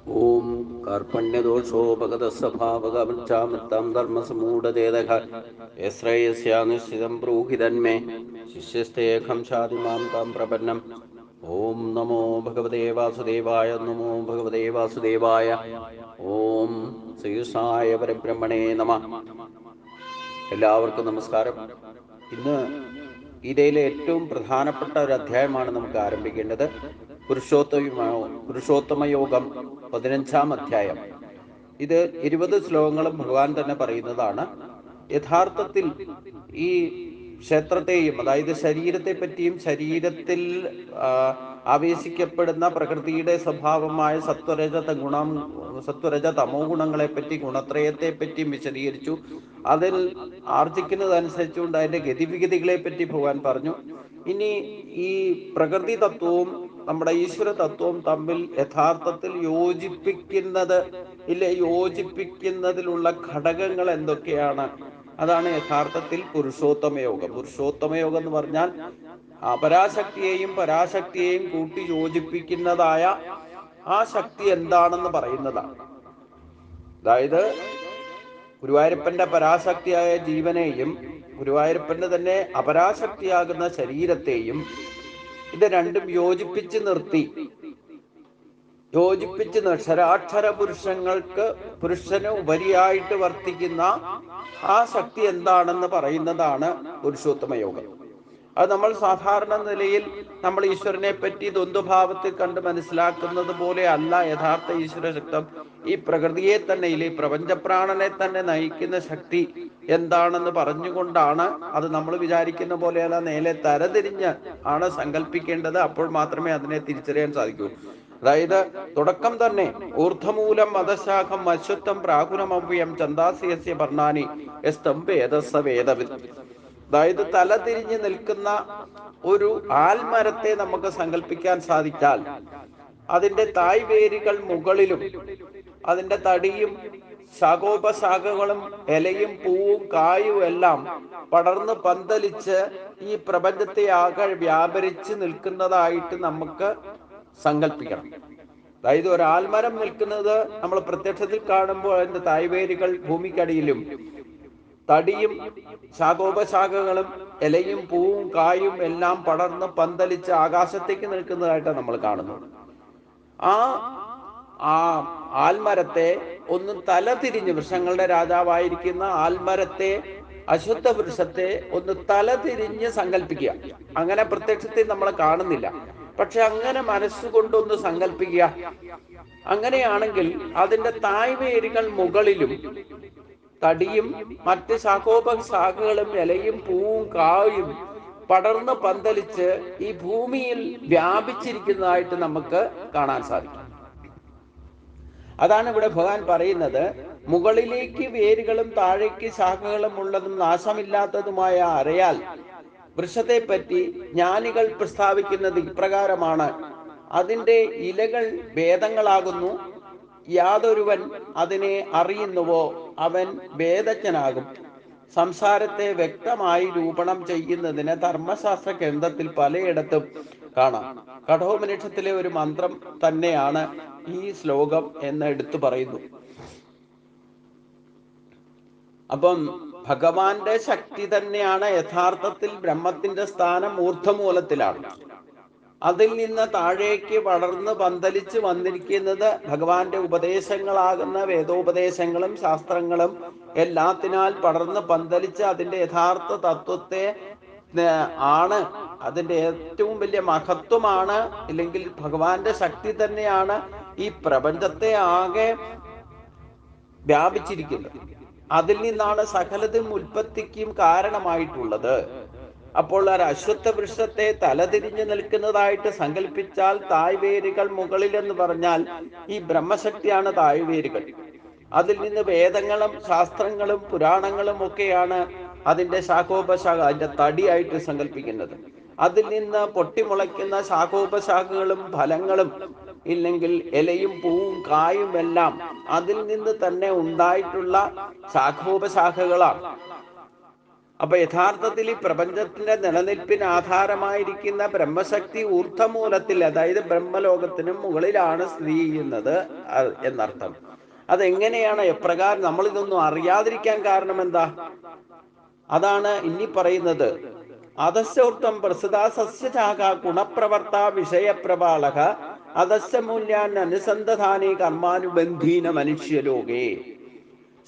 ഓം കാർപ്പണ്യദോഷോപഗതസ്വഭാവകമൃച്ചാമൃത്തം ധർമ്മസമൂഢതേതഃ യശ്രേയസ്യാനിശ്ചിതം ബ്രൂഹിതന്മേ ശിഷ്യസ്തേഖം ശാതിമാം താം പ്രപന്നം. ഓം നമോ ഭഗവതേ വാസുദേവായ. നമോ ഭഗവതേ വാസുദേവായ. ഓം ശ്രീകൃഷ്ണായ പരബ്രഹ്മണേ നമഃ. എല്ലാവർക്കും നമസ്കാരം. ഇന്ന് ഗീതയിലെ ഏറ്റവും പ്രധാനപ്പെട്ട ഒരു അധ്യായമാണ് നമുക്ക് ആരംഭിക്കേണ്ടത്. പുരുഷോത്തമയോഗം 15-ാം അധ്യായം. ഇത് 20 ശ്ലോകങ്ങളും ഭഗവാൻ തന്നെ പറയുന്നതാണ്. യഥാർത്ഥത്തിൽ ഈ ക്ഷേത്രത്തെയും, അതായത് ശരീരത്തെ പറ്റിയും ശരീരത്തിൽ ആവേശിക്കപ്പെടുന്ന പ്രകൃതിയുടെ സ്വഭാവമായ സത്വരജ തമോ ഗുണങ്ങളെ പറ്റി, ഗുണത്രയത്തെ പറ്റിയും വിശദീകരിച്ചു. അതിൽ ആർജിക്കുന്നതനുസരിച്ചുകൊണ്ട് അതിന്റെ ഗതിവിഗതികളെ പറ്റി ഭഗവാൻ പറഞ്ഞു. ഇനി ഈ പ്രകൃതി തത്വവും നമ്മുടെ ഈശ്വര തത്വവും തമ്മിൽ യഥാർത്ഥത്തിൽ യോജിപ്പിക്കുന്നതിലുള്ള ഘടകങ്ങൾ എന്തൊക്കെയാണ്, അതാണ് യഥാർത്ഥത്തിൽ പുരുഷോത്തമയോഗം. പുരുഷോത്തമയോഗം എന്ന് പറഞ്ഞാൽ അപരാശക്തിയെയും പരാശക്തിയെയും കൂട്ടി യോജിപ്പിക്കുന്നതായ ആ ശക്തി എന്താണെന്ന് പറയുന്നതാണ്. അതായത് ഗുരുവായൂരപ്പന്റെ പരാശക്തിയായ ജീവനെയും ഗുരുവായൂരപ്പന്റെ തന്നെ അപരാശക്തിയാകുന്ന ശരീരത്തെയും ഇത് രണ്ടും യോജിപ്പിച്ച് നിർത്തി ക്ഷരാക്ഷര പുരുഷന് ഉപരിയായിട്ട് വർത്തിക്കുന്ന ആ ശക്തി എന്താണെന്ന് പറയുന്നതാണ് പുരുഷോത്തമയോഗം. അത് നമ്മൾ സാധാരണ നിലയിൽ നമ്മൾ ഈശ്വരനെ പറ്റി ദ്വന്ദ്ഭാവത്തിൽ കണ്ട് മനസ്സിലാക്കുന്നത് പോലെ അല്ല യഥാർത്ഥ ഈശ്വര ശക്തം. ഈ പ്രകൃതിയെ തന്നെ, ഈ പ്രപഞ്ചപ്രാണനെ തന്നെ നയിക്കുന്ന ശക്തി എന്താണെന്ന് പറഞ്ഞുകൊണ്ടാണ്. അത് നമ്മൾ വിചാരിക്കുന്ന പോലെയല്ല, നേരെ തരതിരിഞ്ഞ് ആണ് സങ്കല്പിക്കേണ്ടത്. അപ്പോൾ മാത്രമേ അതിനെ തിരിച്ചറിയാൻ സാധിക്കൂ. അതായത് തുടക്കം തന്നെ ഊർധമൂലം മതശാഖം അശ്വത്ഥം പ്രാകുരമവ്യം ചന്ദാസ്യസ്യ പർണാനി യസ്തം വേദസ്സ വേദവിദ്. അതായത് തലതിരിഞ്ഞ് നിൽക്കുന്ന ഒരു ആൽമരത്തെ നമുക്ക് സങ്കല്പിക്കാൻ സാധിച്ചാൽ അതിന്റെ തായ്വേരുകൾ മുകളിലും അതിന്റെ തടിയും ശാഖോപശാഖകളും ഇലയും പൂവും കായും എല്ലാം പടർന്ന് പന്തലിച്ച് ഈ പ്രപഞ്ചത്തെ ആകെ വ്യാപരിച്ച് നിൽക്കുന്നതായിട്ട് നമുക്ക് സങ്കല്പിക്കണം. അതായത് ഒരു ആൽമരം നിൽക്കുന്നത് നമ്മൾ പ്രത്യക്ഷത്തിൽ കാണുമ്പോൾ അതിന്റെ തായ്വേരുകൾ ഭൂമിക്കടിയിലും തടിയും ശാഖോപശാഖകളും ഇലയും പൂവും കായും എല്ലാം പടർന്ന് പന്തലിച്ച് ആകാശത്തേക്ക് നിൽക്കുന്നതായിട്ടാണ് നമ്മൾ കാണുന്നത്. ആ ആൽമരത്തെ ഒന്ന് തലതിരിഞ്ഞ്, വൃക്ഷങ്ങളുടെ രാജാവായിരിക്കുന്ന ആൽമരത്തെ, അശ്വത്ഥ വൃക്ഷത്തെ ഒന്ന് തലതിരിഞ്ഞ് സങ്കല്പിക്കുക. അങ്ങനെ പ്രത്യക്ഷത്തിൽ നമ്മൾ കാണുന്നില്ല, പക്ഷെ അങ്ങനെ മനസ്സുകൊണ്ടൊന്ന് സങ്കല്പിക്കുക. അങ്ങനെയാണെങ്കിൽ അതിന്റെ തായ്വേരുകൾ മുകളിലും തടിയും മറ്റ് ശാഖോപശാഖകളും ഇലയും പൂവും കായും പടർന്ന് പന്തലിച്ച് ഈ ഭൂമിയിൽ വ്യാപിച്ചിരിക്കുന്നതായിട്ട് നമുക്ക് കാണാൻ സാധിക്കും. അതാണ് ഇവിടെ ഭഗവാൻ പറയുന്നത്. മുകളിലേക്ക് വേരുകളും താഴേക്ക് ശാഖകളും ഉള്ളതും നാശമില്ലാത്തതുമായ അരയാൽ വൃക്ഷത്തെ പറ്റി ജ്ഞാനികൾ പ്രസ്താവിക്കുന്നത് ഇപ്രകാരമാണ്: അതിന്റെ ഇലകൾ വേദങ്ങളാകുന്നു. യാതൊരുവൻ അതിനെ അറിയുന്നുവോ അവൻ വേദജ്ഞനാകും. സംസാരത്തെ വ്യക്തമായി രൂപണം ചെയ്യുന്നതിന് ധർമ്മശാസ്ത്ര ഗ്രന്ഥത്തിൽ പലയിടത്തും കാണാം. കഠോപനിഷത്തിലെ ഒരു മന്ത്രം തന്നെയാണ് ഈ ശ്ലോകം എന്ന് എടുത്തു പറയുന്നു. അപ്പം ഭഗവാന്റെ ശക്തി തന്നെയാണ് യഥാർത്ഥത്തിൽ ബ്രഹ്മത്തിന്റെ സ്ഥാനം ഊർധ്വമൂലത്തിലാണ്. അതിൽ നിന്ന് താഴേക്ക് വളർന്ന് പന്തലിച്ച് വന്നിരിക്കുന്നത് ഭഗവാന്റെ ഉപദേശങ്ങളാകുന്ന വേദോപദേശങ്ങളും ശാസ്ത്രങ്ങളും എല്ലാത്തിനാൽ പടർന്ന് പന്തലിച്ച് അതിന്റെ യഥാർത്ഥ തത്വത്തെ ആണ്, അതിന്റെ ഏറ്റവും വലിയ മഹത്വമാണ്, ഇല്ലെങ്കിൽ ഭഗവാന്റെ ശക്തി തന്നെയാണ് ഈ പ്രപഞ്ചത്തെ ആകെ വ്യാപിച്ചിരിക്കുന്നത്. അതിൽ നിന്നാണ് സകലതും ഉൽപ്പത്തിക്കും കാരണമായിട്ടുള്ളത്. അപ്പോൾ ഒരു അശ്വത്ഥ വൃക്ഷത്തെ തലതിരിഞ്ഞു നിൽക്കുന്നതായിട്ട് സങ്കല്പിച്ചാൽ തായ്വേരുകൾ മുകളിലെന്ന് പറഞ്ഞാൽ ഈ ബ്രഹ്മശക്തിയാണ് തായ്വേരുകൾ. അതിൽ നിന്ന് വേദങ്ങളും ശാസ്ത്രങ്ങളും പുരാണങ്ങളും ഒക്കെയാണ് അതിന്റെ ശാഖോപശാഖ, അതിന്റെ തടിയായിട്ട് സങ്കല്പിക്കുന്നത്. അതിൽ നിന്ന് പൊട്ടിമുളയ്ക്കുന്ന ശാഖോപശാഖകളും ഫലങ്ങളും, ഇല്ലെങ്കിൽ ഇലയും പൂവും കായും എല്ലാം അതിൽ നിന്ന് തന്നെ ഉണ്ടായിട്ടുള്ള ശാഖോപശാഖകളാണ്. അപ്പൊ യഥാർത്ഥത്തിൽ ഈ പ്രപഞ്ചത്തിന്റെ നിലനിൽപ്പിന് ആധാരമായിരിക്കുന്ന ബ്രഹ്മശക്തി ഊർധ്വമൂലത്തിൽ, അതായത് ബ്രഹ്മലോകത്തിനും മുകളിലാണ് സ്ഥിതി ചെയ്യുന്നത് എന്നർത്ഥം. അതെങ്ങനെയാണ്, എപ്രകാരം? നമ്മളിതൊന്നും അറിയാതിരിക്കാൻ കാരണം എന്താ? അതാണ് ഇനി പറയുന്നത്. അധസ്യോർത്ഥം പ്രസദാസസ്യചാക ഗുണപ്രവർത്ത വിഷയപ്രപാളക അധസ്യ മൂല്യാൻ അനുസന്ധധാനേ കർമാനുബന്ധീന മനുഷ്യലോകേ.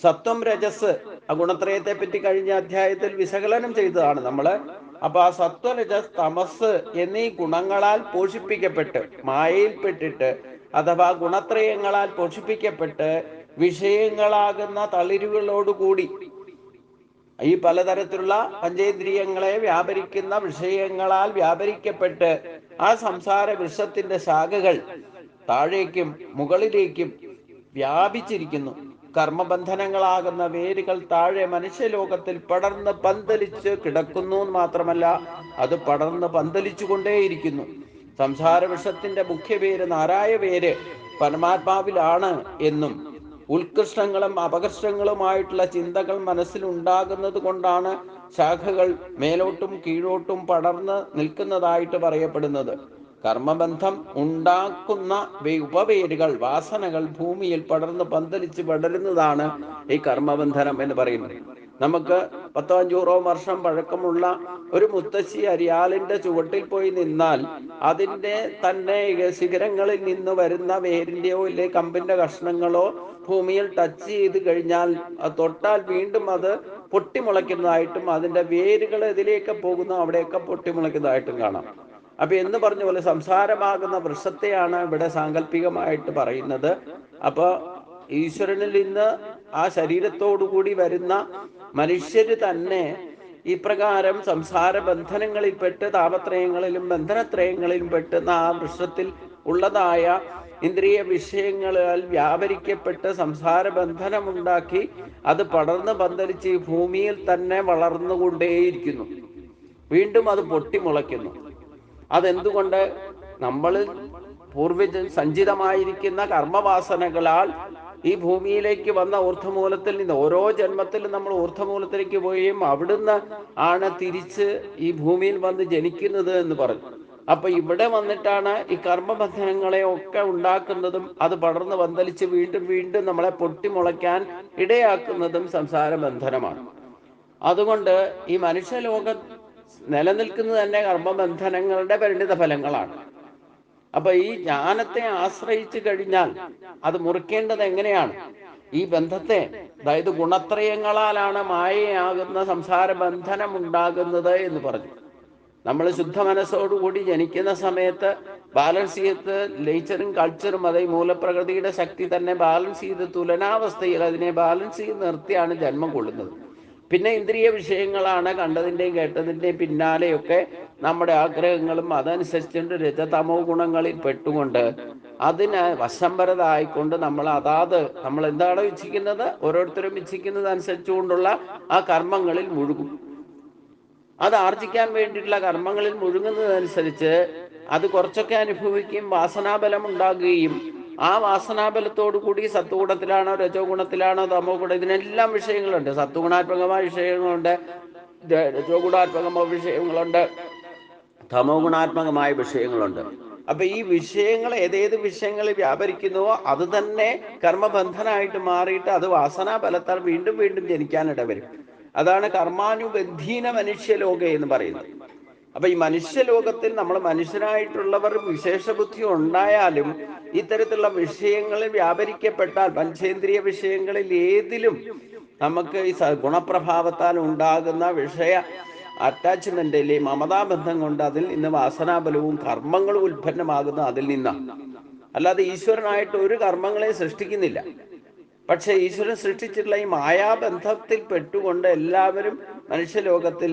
സത്വം രജസ്, ആ ഗുണത്രയത്തെ പറ്റി കഴിഞ്ഞ അധ്യായത്തിൽ വിശകലനം ചെയ്തതാണ് നമ്മള്. അപ്പൊ ആ സത്വ രജസ് തമസ് എന്നീ ഗുണങ്ങളാൽ പോഷിപ്പിക്കപ്പെട്ട്, മായയിൽപ്പെട്ടിട്ട് അഥവാ ഗുണത്രയങ്ങളാൽ പോഷിപ്പിക്കപ്പെട്ട് വിഷയങ്ങളാകുന്ന തളിരുകളോടുകൂടി ഈ പലതരത്തിലുള്ള പഞ്ചേന്ദ്രിയങ്ങളെ വ്യാപരിക്കുന്ന വിഷയങ്ങളാൽ വ്യാപരിക്കപ്പെട്ട് ആ സംസാര വൃക്ഷത്തിന്റെ ശാഖകൾ താഴേക്കും മുകളിലേക്കും വ്യാപിച്ചിരിക്കുന്നു. കർമ്മബന്ധനങ്ങളാകുന്ന വേരുകൾ താഴെ മനുഷ്യലോകത്തിൽ പടർന്ന് പന്തലിച്ച് കിടക്കുന്നു എന്ന് മാത്രമല്ല, അത് പടർന്ന് പന്തലിച്ചു കൊണ്ടേയിരിക്കുന്നു. സംസാര വൃക്ഷത്തിന്റെ മുഖ്യവേര്, നാരായ വേര് പരമാത്മാവിലാണ് എന്നും ഉത്കൃഷ്ടങ്ങളും അപകർഷ്ടങ്ങളുമായിട്ടുള്ള ചിന്തകൾ മനസ്സിൽ ഉണ്ടാകുന്നത് കൊണ്ടാണ് ശാഖകൾ മേലോട്ടും കീഴോട്ടും പടർന്ന് നിൽക്കുന്നതായിട്ട് പറയപ്പെടുന്നത്. കർമ്മബന്ധം ഉണ്ടാക്കുന്ന ഉപവേരുകൾ, വാസനകൾ ഭൂമിയിൽ പടർന്ന് പന്തലിച്ച് പടരുന്നതാണ് ഈ കർമ്മബന്ധനം എന്ന് പറയുന്നത്. നമുക്ക് 100-500 വർഷം പഴക്കമുള്ള ഒരു മുത്തശ്ശി അരിയാലിന്റെ ചുവട്ടിൽ പോയി നിന്നാൽ അതിന്റെ തന്നെ ശിഖരങ്ങളിൽ നിന്ന് വരുന്ന വേരിന്റെയോ ഇല്ലെ കമ്പിന്റെ കഷ്ണങ്ങളോ ഭൂമിയിൽ ടച്ച് ചെയ്ത് കഴിഞ്ഞാൽ, തൊട്ടാൽ വീണ്ടും അത് പൊട്ടിമുളയ്ക്കുന്നതായിട്ടും അതിന്റെ വേരുകൾ ഇതിലേക്ക് പോകുന്ന അവിടെയൊക്കെ പൊട്ടിമുളയ്ക്കുന്നതായിട്ടും കാണാം. അപ്പൊ എന്ന് പറഞ്ഞ പോലെ സംസാരമാകുന്ന വൃക്ഷത്തെയാണ് ഇവിടെ സാങ്കല്പികമായിട്ട് പറയുന്നത്. അപ്പൊ ഈശ്വരനിൽ നിന്ന് ആ ശരീരത്തോടുകൂടി വരുന്ന മനുഷ്യര് തന്നെ ഇപ്രകാരം സംസാര ബന്ധനങ്ങളിൽപ്പെട്ട് താപത്രയങ്ങളിലും ബന്ധനത്രയങ്ങളിലും പെട്ടുന്ന ആ വൃക്ഷത്തിൽ ഉള്ളതായ ഇന്ദ്രിയ വിഷയങ്ങളാൽ വ്യാപരിക്കപ്പെട്ട് സംസാര ബന്ധനമുണ്ടാക്കി അത് പടർന്ന് പന്തലിച്ച് ഈ ഭൂമിയിൽ തന്നെ വളർന്നുകൊണ്ടേയിരിക്കുന്നു. വീണ്ടും അത് പൊട്ടിമുളയ്ക്കുന്നു. അതെന്തുകൊണ്ട്? നമ്മൾ സഞ്ചിതമായിരിക്കുന്ന കർമ്മവാസനകളാൽ ഈ ഭൂമിയിലേക്ക് വന്ന ഊർധ്വമൂലത്തിൽ നിന്ന് ഓരോ ജന്മത്തിലും നമ്മൾ ഊർധ്വമൂലത്തിലേക്ക് പോവുകയും അവിടുന്ന് ആണ് തിരിച്ച് ഈ ഭൂമിയിൽ വന്ന് ജനിക്കുന്നത് എന്ന് പറഞ്ഞു. അപ്പൊ ഇവിടെ വന്നിട്ടാണ് ഈ കർമ്മബന്ധനങ്ങളെ ഒക്കെ ഉണ്ടാക്കുന്നതും അത് പടർന്ന് പന്തലിച്ച് വീണ്ടും വീണ്ടും നമ്മളെ പൊട്ടിമുളയ്ക്കാൻ ഇടയാക്കുന്നതും സംസാര ബന്ധനമാണ്. അതുകൊണ്ട് ഈ മനുഷ്യലോകം നിലനിൽക്കുന്നത് തന്നെ കർമ്മബന്ധനങ്ങളുടെ പരിണിത ഫലങ്ങളാണ്. അപ്പൊ ഈ ജ്ഞാനത്തെ ആശ്രയിച്ചു കഴിഞ്ഞാൽ അത് മുറിക്കേണ്ടത് എങ്ങനെയാണ്? ഈ ബന്ധത്തെ, അതായത് ഗുണത്രയങ്ങളാലാണ് മായയാകുന്ന സംസാര ബന്ധനം ഉണ്ടാകുന്നത് എന്ന് പറഞ്ഞു. നമ്മൾ ശുദ്ധ മനസ്സോടുകൂടി ജനിക്കുന്ന സമയത്ത് ബാലൻസ് ചെയ്ത് നേച്ചറും കൾച്ചറും, അതായത് മൂലപ്രകൃതിയുടെ ശക്തി തന്നെ ബാലൻസ് ചെയ്ത് തുലനാവസ്ഥയിൽ അതിനെ ബാലൻസ് ചെയ്ത് നിർത്തിയാണ് ജന്മം കൊള്ളുന്നത്. പിന്നെ ഇന്ദ്രിയ വിഷയങ്ങളാണ് കണ്ടതിൻ്റെയും കേട്ടതിൻ്റെയും പിന്നാലെയൊക്കെ നമ്മുടെ ആഗ്രഹങ്ങളും അതനുസരിച്ചുകൊണ്ട് രജതമോ ഗുണങ്ങളിൽ പെട്ടുകൊണ്ട് അതിന് വശംബരതായിക്കൊണ്ട് നമ്മൾ എന്താണോ ഇച്ഛിക്കുന്നത്, ഓരോരുത്തരും ഇച്ഛിക്കുന്നത് അനുസരിച്ചുകൊണ്ടുള്ള ആ കർമ്മങ്ങളിൽ മുഴുകും. അത് ആർജിക്കാൻ വേണ്ടിയിട്ടുള്ള കർമ്മങ്ങളിൽ മുഴുകുന്നതനുസരിച്ച് അത് കുറച്ചൊക്കെ അനുഭവിക്കുകയും വാസനാബലം ഉണ്ടാകുകയും ആ വാസനാബലത്തോടു കൂടി സത്വഗുണത്തിലാണോ രജോ ഗുണത്തിലാണോ തമോ ഗുണം, ഇതിനെല്ലാം വിഷയങ്ങളുണ്ട്. സത്വഗുണാത്മകമായ വിഷയങ്ങളുണ്ട്, രജോ ഗുണാത്മകമായ വിഷയങ്ങളുണ്ട്, തമോ ഗുണാത്മകമായ വിഷയങ്ങളുണ്ട്. അപ്പൊ ഈ വിഷയങ്ങൾ ഏതേത് വിഷയങ്ങളിൽ വ്യാപരിക്കുന്നുവോ അത് തന്നെ കർമ്മബന്ധനായിട്ട് മാറിയിട്ട് അത് വാസനാബലത്താൽ വീണ്ടും വീണ്ടും ജനിക്കാനിടവരും. അതാണ് കർമാനുബന്ധീന മനുഷ്യലോക എന്ന് പറയുന്നത്. അപ്പൊ ഈ മനുഷ്യലോകത്തിൽ നമ്മൾ മനുഷ്യനായിട്ടുള്ളവർ വിശേഷബുദ്ധി ഉണ്ടായാലും ഇത്തരത്തിലുള്ള വിഷയങ്ങളിൽ വ്യാപരിക്കപ്പെട്ടാൽ, പഞ്ചേന്ദ്രിയ വിഷയങ്ങളിൽ ഏതിലും നമുക്ക് ഈ ഗുണപ്രഭാവത്താൽ ഉണ്ടാകുന്ന വിഷയ അറ്റാച്ച്മെന്റ് അല്ലെ മമതാബന്ധം കൊണ്ട് അതിൽ നിന്ന് വാസനാബലവും കർമ്മങ്ങളും ഉത്പന്നമാകുന്ന അതിൽ നിന്നാണ്. അല്ലാതെ ഈശ്വരനായിട്ട് ഒരു കർമ്മങ്ങളെ സൃഷ്ടിക്കുന്നില്ല. പക്ഷെ ഈശ്വരൻ സൃഷ്ടിച്ചിട്ടുള്ള ഈ മായാബന്ധത്തിൽ പെട്ടുകൊണ്ട് എല്ലാവരും മനുഷ്യലോകത്തിൽ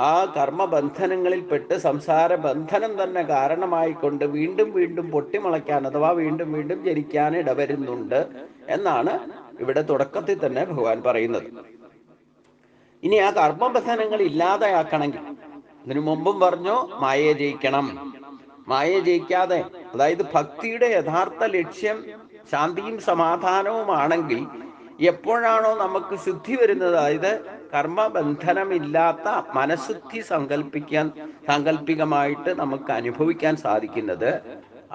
ആ കർമ്മബന്ധനങ്ങളിൽ പെട്ട് സംസാര ബന്ധനം തന്നെ കാരണമായിക്കൊണ്ട് വീണ്ടും വീണ്ടും പൊട്ടിമുളയ്ക്കാൻ അഥവാ വീണ്ടും വീണ്ടും ജനിക്കാൻ ഇടവരുന്നുണ്ട് എന്നാണ് ഇവിടെ തുടക്കത്തിൽ തന്നെ ഭഗവാൻ പറയുന്നത്. ഇനി ആ കർമ്മബന്ധനങ്ങൾ ഇല്ലാതെയാക്കണമെങ്കിൽ, ഇതിനു മുമ്പും പറഞ്ഞു മായയെ ജയിക്കണം. മായയെ ജയിക്കാതെ, അതായത് ഭക്തിയുടെ യഥാർത്ഥ ലക്ഷ്യം ശാന്തിയും സമാധാനവുമാണെങ്കിൽ എപ്പോഴാണോ നമുക്ക് ശുദ്ധി വരുന്നത്, അതായത് കർമ്മബന്ധനമില്ലാത്ത മനഃശുദ്ധി സാങ്കല്പികമായിട്ട് നമുക്ക് അനുഭവിക്കാൻ സാധിക്കുന്നത്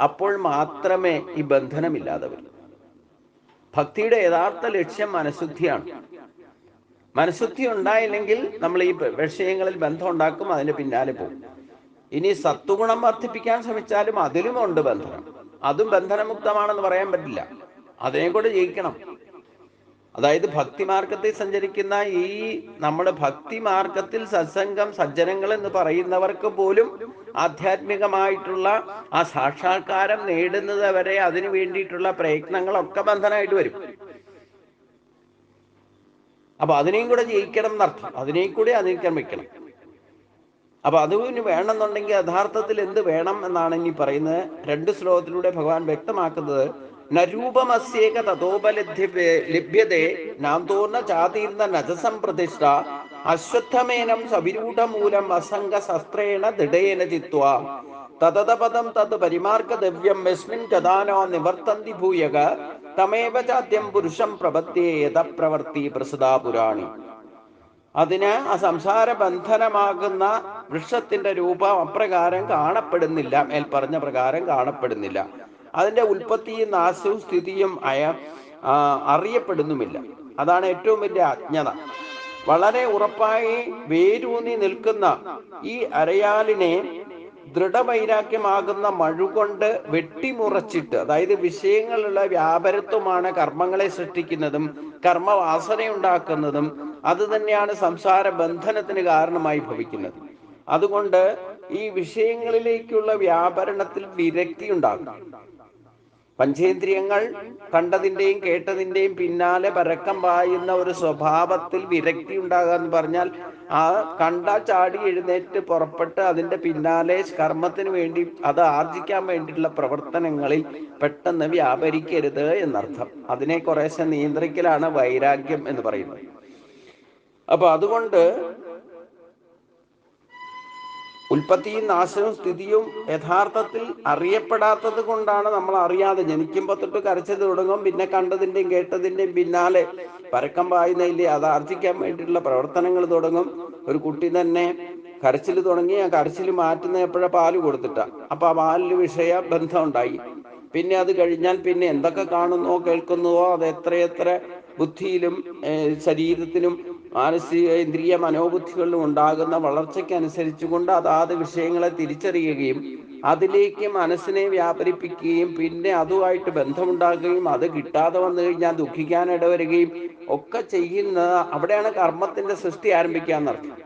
അപ്പോൾ മാത്രമേ ഈ ബന്ധനമില്ലാതെ വരൂ. ഭക്തിയുടെ യഥാർത്ഥ ലക്ഷ്യം മനഃശുദ്ധിയാണ്. മനഃശുദ്ധി ഉണ്ടായില്ലെങ്കിൽ നമ്മൾ ഈ വിഷയങ്ങളിൽ ബന്ധം ഉണ്ടാക്കും, അതിന് പിന്നാലെ പോകും. ഇനി സത്വഗുണം വർദ്ധിപ്പിക്കാൻ ശ്രമിച്ചാലും അതിലുമുണ്ട് ബന്ധനം. അതും ബന്ധനമുക്തമാണെന്ന് പറയാൻ പറ്റില്ല. അതിനെ കൂടെ ജയിക്കണം. അതായത് ഭക്തിമാർഗത്തിൽ സഞ്ചരിക്കുന്ന ഈ നമ്മുടെ ഭക്തിമാർഗത്തിൽ സത്സംഗം സജ്ജനങ്ങൾ എന്ന് പറയുന്നവർക്ക് പോലും ആധ്യാത്മികമായിട്ടുള്ള ആ സാക്ഷാത്കാരം നേടുന്നത് വരെ അതിനു വേണ്ടിയിട്ടുള്ള പ്രയത്നങ്ങളൊക്കെ ബന്ധനമായിട്ട് വരും. അപ്പൊ അതിനെയും കൂടെ ജയിക്കണം എന്നർത്ഥം. അതിനെയും കൂടി അതിരിക്കാൻ വെക്കണം. അപ്പൊ അതിന് വേണമെന്നുണ്ടെങ്കിൽ യഥാർത്ഥത്തിൽ എന്ത് വേണം എന്നാണ് ഇനി പറയുന്നത്. 2 ശ്ലോകത്തിലൂടെ ഭഗവാൻ വ്യക്തമാക്കുന്നത്, നരൂപമസ്യേക തതോപലഭ്യതേ നാന്തോർണ ചാതീർന്ന നജസം പ്രതിഷ്ഠ അശ്വത്ഥമേനം സവിരൂഢമൂലം അസംഗ ശസ്ത്രേണ ദൃഢേന ചിത്വാ തതപദം തത് പരിമാർഗദ്രവ്യം യസ്മിൻ ഗതാനോ നിവർത്തന്തി ഭൂയക തമേവ ചാദ്യം പുരുഷം പ്രപദ്യേ യഥപ്രവർത്തി പ്രസദാ പുരാണി. അതിന് ആ സംസാര ബന്ധനമാകുന്ന വൃക്ഷത്തിന്റെ രൂപം അപ്രകാരം കാണപ്പെടുന്നില്ല, മേൽപ്പറഞ്ഞ പ്രകാരം കാണപ്പെടുന്നില്ല. അതിന്റെ ഉൽപ്പത്തിയും നാശവും സ്ഥിതിയും അറിയപ്പെടുന്നുമില്ല. അതാണ് ഏറ്റവും വലിയ അജ്ഞത. വളരെ ഉറപ്പായി വേരൂന്നി നിൽക്കുന്ന ഈ അരയാലിനെ ദൃഢവൈരാഗ്യമാകുന്ന മഴുകൊണ്ട് വെട്ടിമുറച്ചിട്ട്, അതായത് വിഷയങ്ങളുള്ള വ്യാപരത്വമാണ് കർമ്മങ്ങളെ സൃഷ്ടിക്കുന്നതും കർമ്മവാസനയുണ്ടാക്കുന്നതും അത് തന്നെയാണ് സംസാര ബന്ധനത്തിന് കാരണമായി ഭവിക്കുന്നത്. അതുകൊണ്ട് ഈ വിഷയങ്ങളിലേക്കുള്ള വ്യാപരണത്തിൽ വിരക്തി ഉണ്ടാകും. പഞ്ചേന്ദ്രിയങ്ങൾ കണ്ടതിൻ്റെയും കേട്ടതിൻ്റെയും പിന്നാലെ പരക്കം പായുന്ന ഒരു സ്വഭാവത്തിൽ വിരക്തി ഉണ്ടാകുക എന്ന് പറഞ്ഞാൽ ആ കണ്ട ചാടി എഴുന്നേറ്റ് പുറപ്പെട്ട് അതിൻ്റെ പിന്നാലെ കർമ്മത്തിന് വേണ്ടി അത് ആർജിക്കാൻ വേണ്ടിയിട്ടുള്ള പ്രവർത്തനങ്ങളിൽ പെട്ടെന്ന് വ്യാപരിക്കരുത് എന്നർത്ഥം. അതിനെ കുറേശ്ശെ നിയന്ത്രിക്കലാണ് വൈരാഗ്യം എന്ന് പറയുന്നത്. അപ്പൊ അതുകൊണ്ട് ഉൽപ്പത്തിയും നാശവും സ്ഥിതിയും യഥാർത്ഥത്തിൽ അറിയപ്പെടാത്തത് കൊണ്ടാണ് നമ്മൾ അറിയാതെ ജനിക്കുമ്പോൾ തൊട്ട് കരച്ചിൽ തുടങ്ങും. പിന്നെ കണ്ടതിൻ്റെയും കേട്ടതിൻ്റെയും പിന്നാലെ പരക്കം പായുന്നതില്ലേ അത് ആർജിക്കാൻ വേണ്ടിയിട്ടുള്ള പ്രവർത്തനങ്ങൾ തുടങ്ങും. ഒരു കുട്ടി തന്നെ കരച്ചിൽ തുടങ്ങി, ആ കരച്ചിൽ മാറ്റുന്ന എപ്പോഴാണ് പാല് കൊടുത്തിട്ടാ. അപ്പൊ ആ പാലിന് വിഷയ ബന്ധം ഉണ്ടായി. പിന്നെ അത് കഴിഞ്ഞാൽ പിന്നെ എന്തൊക്കെ കാണുന്നോ കേൾക്കുന്നുവോ അത് എത്രയെത്ര ബുദ്ധിയിലും ശരീരത്തിലും മാനസിക ഇന്ദ്രിയ മനോബുദ്ധികളിലും ഉണ്ടാകുന്ന വളർച്ചയ്ക്കനുസരിച്ചുകൊണ്ട് അതാത് വിഷയങ്ങളെ തിരിച്ചറിയുകയും അതിലേക്ക് മനസ്സിനെ വ്യാപരിപ്പിക്കുകയും പിന്നെ അതുമായിട്ട് ബന്ധമുണ്ടാക്കുകയും അത് കിട്ടാതെ വന്നു കഴിഞ്ഞാൽ ദുഃഖിക്കാൻ ഇടവരികയും ഒക്കെ ചെയ്യുന്ന അവിടെയാണ് കർമ്മത്തിന്റെ സൃഷ്ടി ആരംഭിക്കുക എന്നർത്ഥം.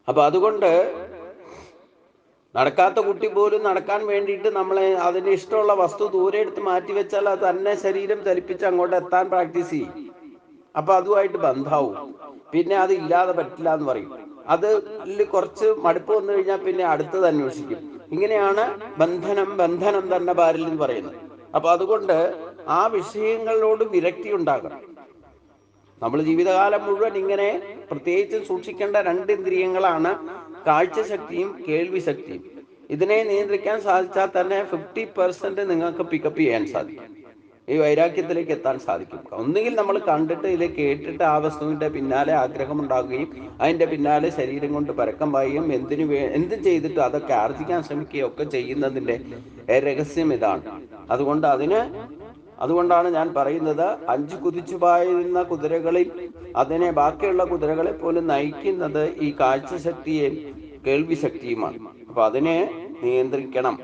അപ്പൊ അതുകൊണ്ട് നടക്കാത്ത കുട്ടി പോലും നടക്കാൻ വേണ്ടിയിട്ട് നമ്മളെ അതിന് ഇഷ്ടമുള്ള വസ്തു ദൂരെ എടുത്ത് മാറ്റി വെച്ചാൽ അത് തന്നെ ശരീരം ചലിപ്പിച്ച് അങ്ങോട്ട് എത്താൻ പ്രാക്ടീസ് ചെയ്യും. അപ്പൊ അതുമായിട്ട് ബന്ധാവും. പിന്നെ അത് ഇല്ലാതെ പറ്റില്ല എന്ന് പറയും. അത് കുറച്ച് മടുപ്പ് വന്നു കഴിഞ്ഞാൽ പിന്നെ അടുത്തത് അന്വേഷിക്കും. ഇങ്ങനെയാണ് ബന്ധനം തന്നെ പാരിൽ എന്ന് പറയുന്നത്. അപ്പൊ അതുകൊണ്ട് ആ വിഷയങ്ങളോട് വിരക്തി ഉണ്ടാകണം. നമ്മൾ ജീവിതകാലം മുഴുവൻ ഇങ്ങനെ പ്രത്യേകിച്ചും സൂക്ഷിക്കേണ്ട 2 ഇന്ദ്രിയങ്ങളാണ് കാഴ്ചശക്തിയും കേൾവി ശക്തിയും. ഇതിനെ നിയന്ത്രിക്കാൻ സാധിച്ചാൽ തന്നെ 50% നിങ്ങൾക്ക് പിക്കപ്പ് ചെയ്യാൻ സാധിക്കും. ഈ വൈരാഗ്യത്തിലേക്ക് എത്താൻ സാധിക്കും. ഒന്നുകിൽ നമ്മൾ കണ്ടിട്ട് ഇത് കേട്ടിട്ട് ആ വസ്തുവിന്റെ പിന്നാലെ ആഗ്രഹമുണ്ടാകുകയും അതിന്റെ പിന്നാലെ ശരീരം കൊണ്ട് പരക്കം പായുകയും എന്ത് ചെയ്തിട്ട് അതൊക്കെ ആർജിക്കാൻ ശ്രമിക്കുകയും ഒക്കെ ചെയ്യുന്നതിന്റെ രഹസ്യം ഇതാണ്. അതുകൊണ്ടാണ് ഞാൻ പറയുന്നത് 5 കുതിച്ചു പായുന്ന കുതിരകളിൽ അതിനെ ബാക്കിയുള്ള കുതിരകളെ പോലും നയിക്കുന്നത് ഈ കാഴ്ചശക്തിയും കേൾവി ശക്തിയുമാണ്. അപ്പൊ അതിനെ നിയന്ത്രിക്കണം.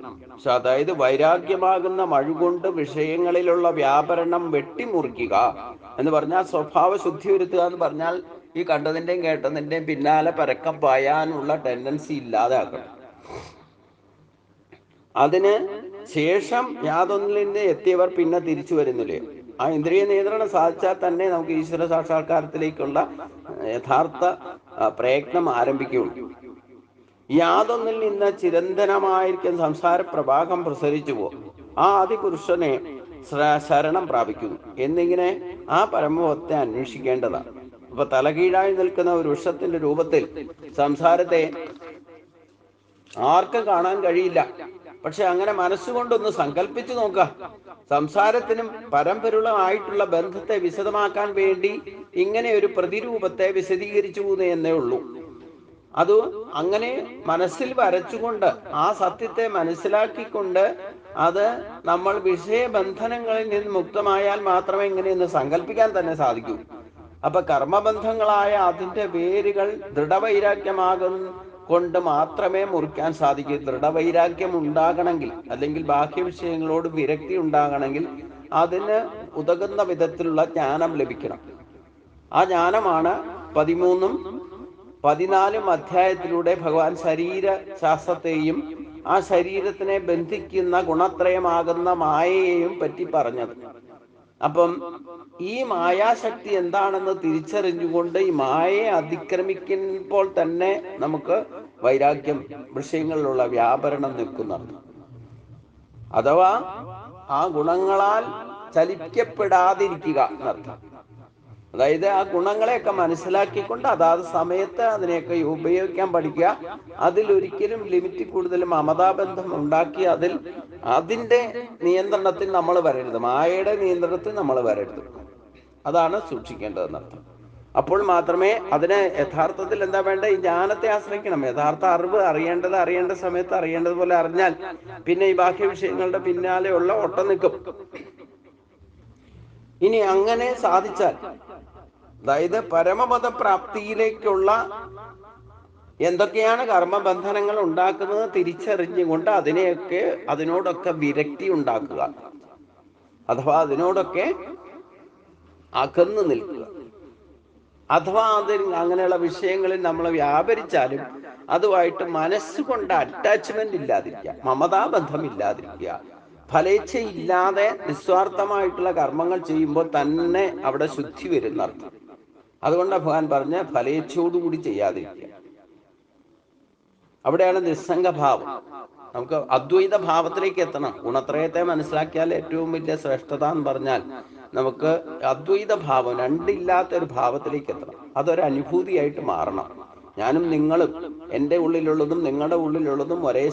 അതായത് വൈരാഗ്യമാകുന്ന മഴുകൊണ്ട് വിഷയങ്ങളിലുള്ള വ്യാപരണം വെട്ടിമുറിക്കുക എന്ന് പറഞ്ഞാൽ സ്വഭാവ ശുദ്ധി വരുത്തുക എന്ന് പറഞ്ഞാൽ ഈ കണ്ടതിൻ്റെയും കേട്ടതിൻ്റെയും പിന്നാലെ പരക്കം പായാനുള്ള ടെൻഡൻസി ഇല്ലാതെ ആക്കണം. അതിന് ശേഷം യാതൊന്നിൽ നിന്ന് എത്തിയവർ പിന്നെ തിരിച്ചു വരുന്നില്ലേ. ആ ഇന്ദ്രിയ നിയന്ത്രണം സാധിച്ചാൽ തന്നെ നമുക്ക് ഈശ്വര സാക്ഷാത്കാരത്തിലേക്കുള്ള യഥാർത്ഥ പ്രയത്നം ആരംഭിക്കുകയുള്ളൂ. യാതൊന്നിൽ നിന്ന് ചിരന്തനമായിരിക്കും സംസാര പ്രഭാകം പ്രസരിച്ചു പോകും. ആ ആദിപുരുഷനെ ശരണം പ്രാപിക്കുന്നു എന്നിങ്ങനെ ആ പരമവത്തെ അന്വേഷിക്കേണ്ടതാണ്. അപ്പൊ തലകീഴായി നിൽക്കുന്ന ഒരു വൃക്ഷത്തിന്റെ രൂപത്തിൽ സംസാരത്തെ ആർക്കും കാണാൻ കഴിയില്ല. പക്ഷെ അങ്ങനെ മനസ്സുകൊണ്ടൊന്ന് സങ്കല്പിച്ചു നോക്കുക. സംസാരത്തിനും പരമ്പരമായിട്ടുള്ള ബന്ധത്തെ വിശദമാക്കാൻ വേണ്ടി ഇങ്ങനെ ഒരു പ്രതിരൂപത്തെ വിശദീകരിച്ചു എന്നേ ഉള്ളൂ. അത് അങ്ങനെ മനസ്സിൽ വരച്ചുകൊണ്ട് ആ സത്യത്തെ മനസ്സിലാക്കിക്കൊണ്ട് അത് നമ്മൾ വിഷയബന്ധനങ്ങളിൽ നിന്ന് മുക്തമായാൽ മാത്രമേ ഇങ്ങനെയൊന്ന് സങ്കല്പിക്കാൻ തന്നെ സാധിക്കൂ. അപ്പൊ കർമ്മബന്ധങ്ങളായ അതിന്റെ വേരുകൾ ദൃഢവൈരാഗ്യമാകുന്ന കൊണ്ട് മാത്രമേ മുറിക്കാൻ സാധിക്കൂ. ദൃഢവൈരാഗ്യം ഉണ്ടാകണമെങ്കിൽ, അല്ലെങ്കിൽ ബാഹ്യ വിഷയങ്ങളോട് വിരക്തി ഉണ്ടാകണമെങ്കിൽ അതിന് ഉതകുന്ന വിധത്തിലുള്ള ജ്ഞാനം ലഭിക്കണം. ആ ജ്ഞാനമാണ് 13ഉം 14ഉം അധ്യായത്തിലൂടെ ഭഗവാൻ ശരീരശാസ്ത്രത്തെയും ആ ശരീരത്തിനെ ബന്ധിക്കുന്ന ഗുണത്രയമാകുന്ന മായയെയും പറ്റി പറഞ്ഞത്. അപ്പം ഈ മായാശക്തി എന്താണെന്ന് തിരിച്ചറിഞ്ഞുകൊണ്ട് ഈ മായയെ അതിക്രമിക്കുമ്പോൾ തന്നെ നമുക്ക് വൈരാഗ്യം, വിഷയങ്ങളിലുള്ള വ്യാപരണം നിൽക്കുന്നുണ്ട്. അഥവാ ആ ഗുണങ്ങളാൽ ചലിക്കപ്പെടാതിരിക്കുക എന്നർത്ഥം. അതായത് ആ ഗുണങ്ങളെയൊക്കെ മനസ്സിലാക്കിക്കൊണ്ട് അതാത് സമയത്ത് അതിനെയൊക്കെ ഉപയോഗിക്കാൻ പഠിക്കുക. അതിലൊരിക്കലും ലിമിറ്റ് കൂടുതൽ മമതാബന്ധം ഉണ്ടാക്കി അതിൻ്റെ നിയന്ത്രണത്തിൽ നമ്മൾ വരരുത്, മായയുടെ നിയന്ത്രണത്തിൽ നമ്മൾ വരരുത്. അതാണ് സൂക്ഷിക്കേണ്ടതെന്നർത്ഥം. അപ്പോൾ മാത്രമേ അതിന് യഥാർത്ഥത്തിൽ എന്താ വേണ്ട, ഈ ജ്ഞാനത്തെ ആശ്രയിക്കണം. യഥാർത്ഥ അറിവ് അറിയേണ്ട സമയത്ത് അറിയേണ്ടതുപോലെ അറിഞ്ഞാൽ പിന്നെ ഈ ബാഹ്യ വിഷയങ്ങളുടെ പിന്നാലെയുള്ള ഓട്ടം നിൽക്കും. ഇനി അങ്ങനെ സാധിച്ചാൽ, അതായത് പരമപദ പ്രാപ്തിയിലേക്കുള്ള എന്തൊക്കെയാണ് കർമ്മബന്ധനങ്ങൾ ഉണ്ടാക്കുന്നത് തിരിച്ചറിഞ്ഞുകൊണ്ട് അതിനോടൊക്കെ വിരക്തി ഉണ്ടാക്കുക, അഥവാ അതിനോടൊക്കെ അകന്നു നിൽക്കുക. അഥവാ അങ്ങനെയുള്ള വിഷയങ്ങളിൽ നമ്മൾ വ്യാപരിച്ചാലും അതുമായിട്ട് മനസ്സുകൊണ്ട് അറ്റാച്ച്മെന്റ് ഇല്ലാതിരിക്കുക, മമതാബന്ധം ഇല്ലാതിരിക്കുക. ഫലേച്ഛയില്ലാതെ നിസ്വാർത്ഥമായിട്ടുള്ള കർമ്മങ്ങൾ ചെയ്യുമ്പോൾ തന്നെ അവിടെ ശുദ്ധി വരുന്ന അർത്ഥം. അതുകൊണ്ടാണ് ഭഗവാൻ പറഞ്ഞ ഫലേച്ഛയോടുകൂടി ചെയ്യാതിരിക്കുക. അവിടെയാണ് നിസ്സംഗഭാവം. നമുക്ക് അദ്വൈത ഭാവത്തിലേക്ക് എത്തണം. ഗുണത്രയത്തെ മനസ്സിലാക്കിയാൽ ഏറ്റവും വലിയ ശ്രേഷ്ഠത എന്ന് പറഞ്ഞാൽ നമുക്ക് അദ്വൈത ഭാവം, രണ്ടില്ലാത്തൊരു ഭാവത്തിലേക്ക് എത്തണം. അതൊരു അനുഭൂതിയായിട്ട് മാറണം. ഞാനും നിങ്ങളും, എൻ്റെ ഉള്ളിലുള്ളതും നിങ്ങളുടെ ഉള്ളിലുള്ളതും ഒരേ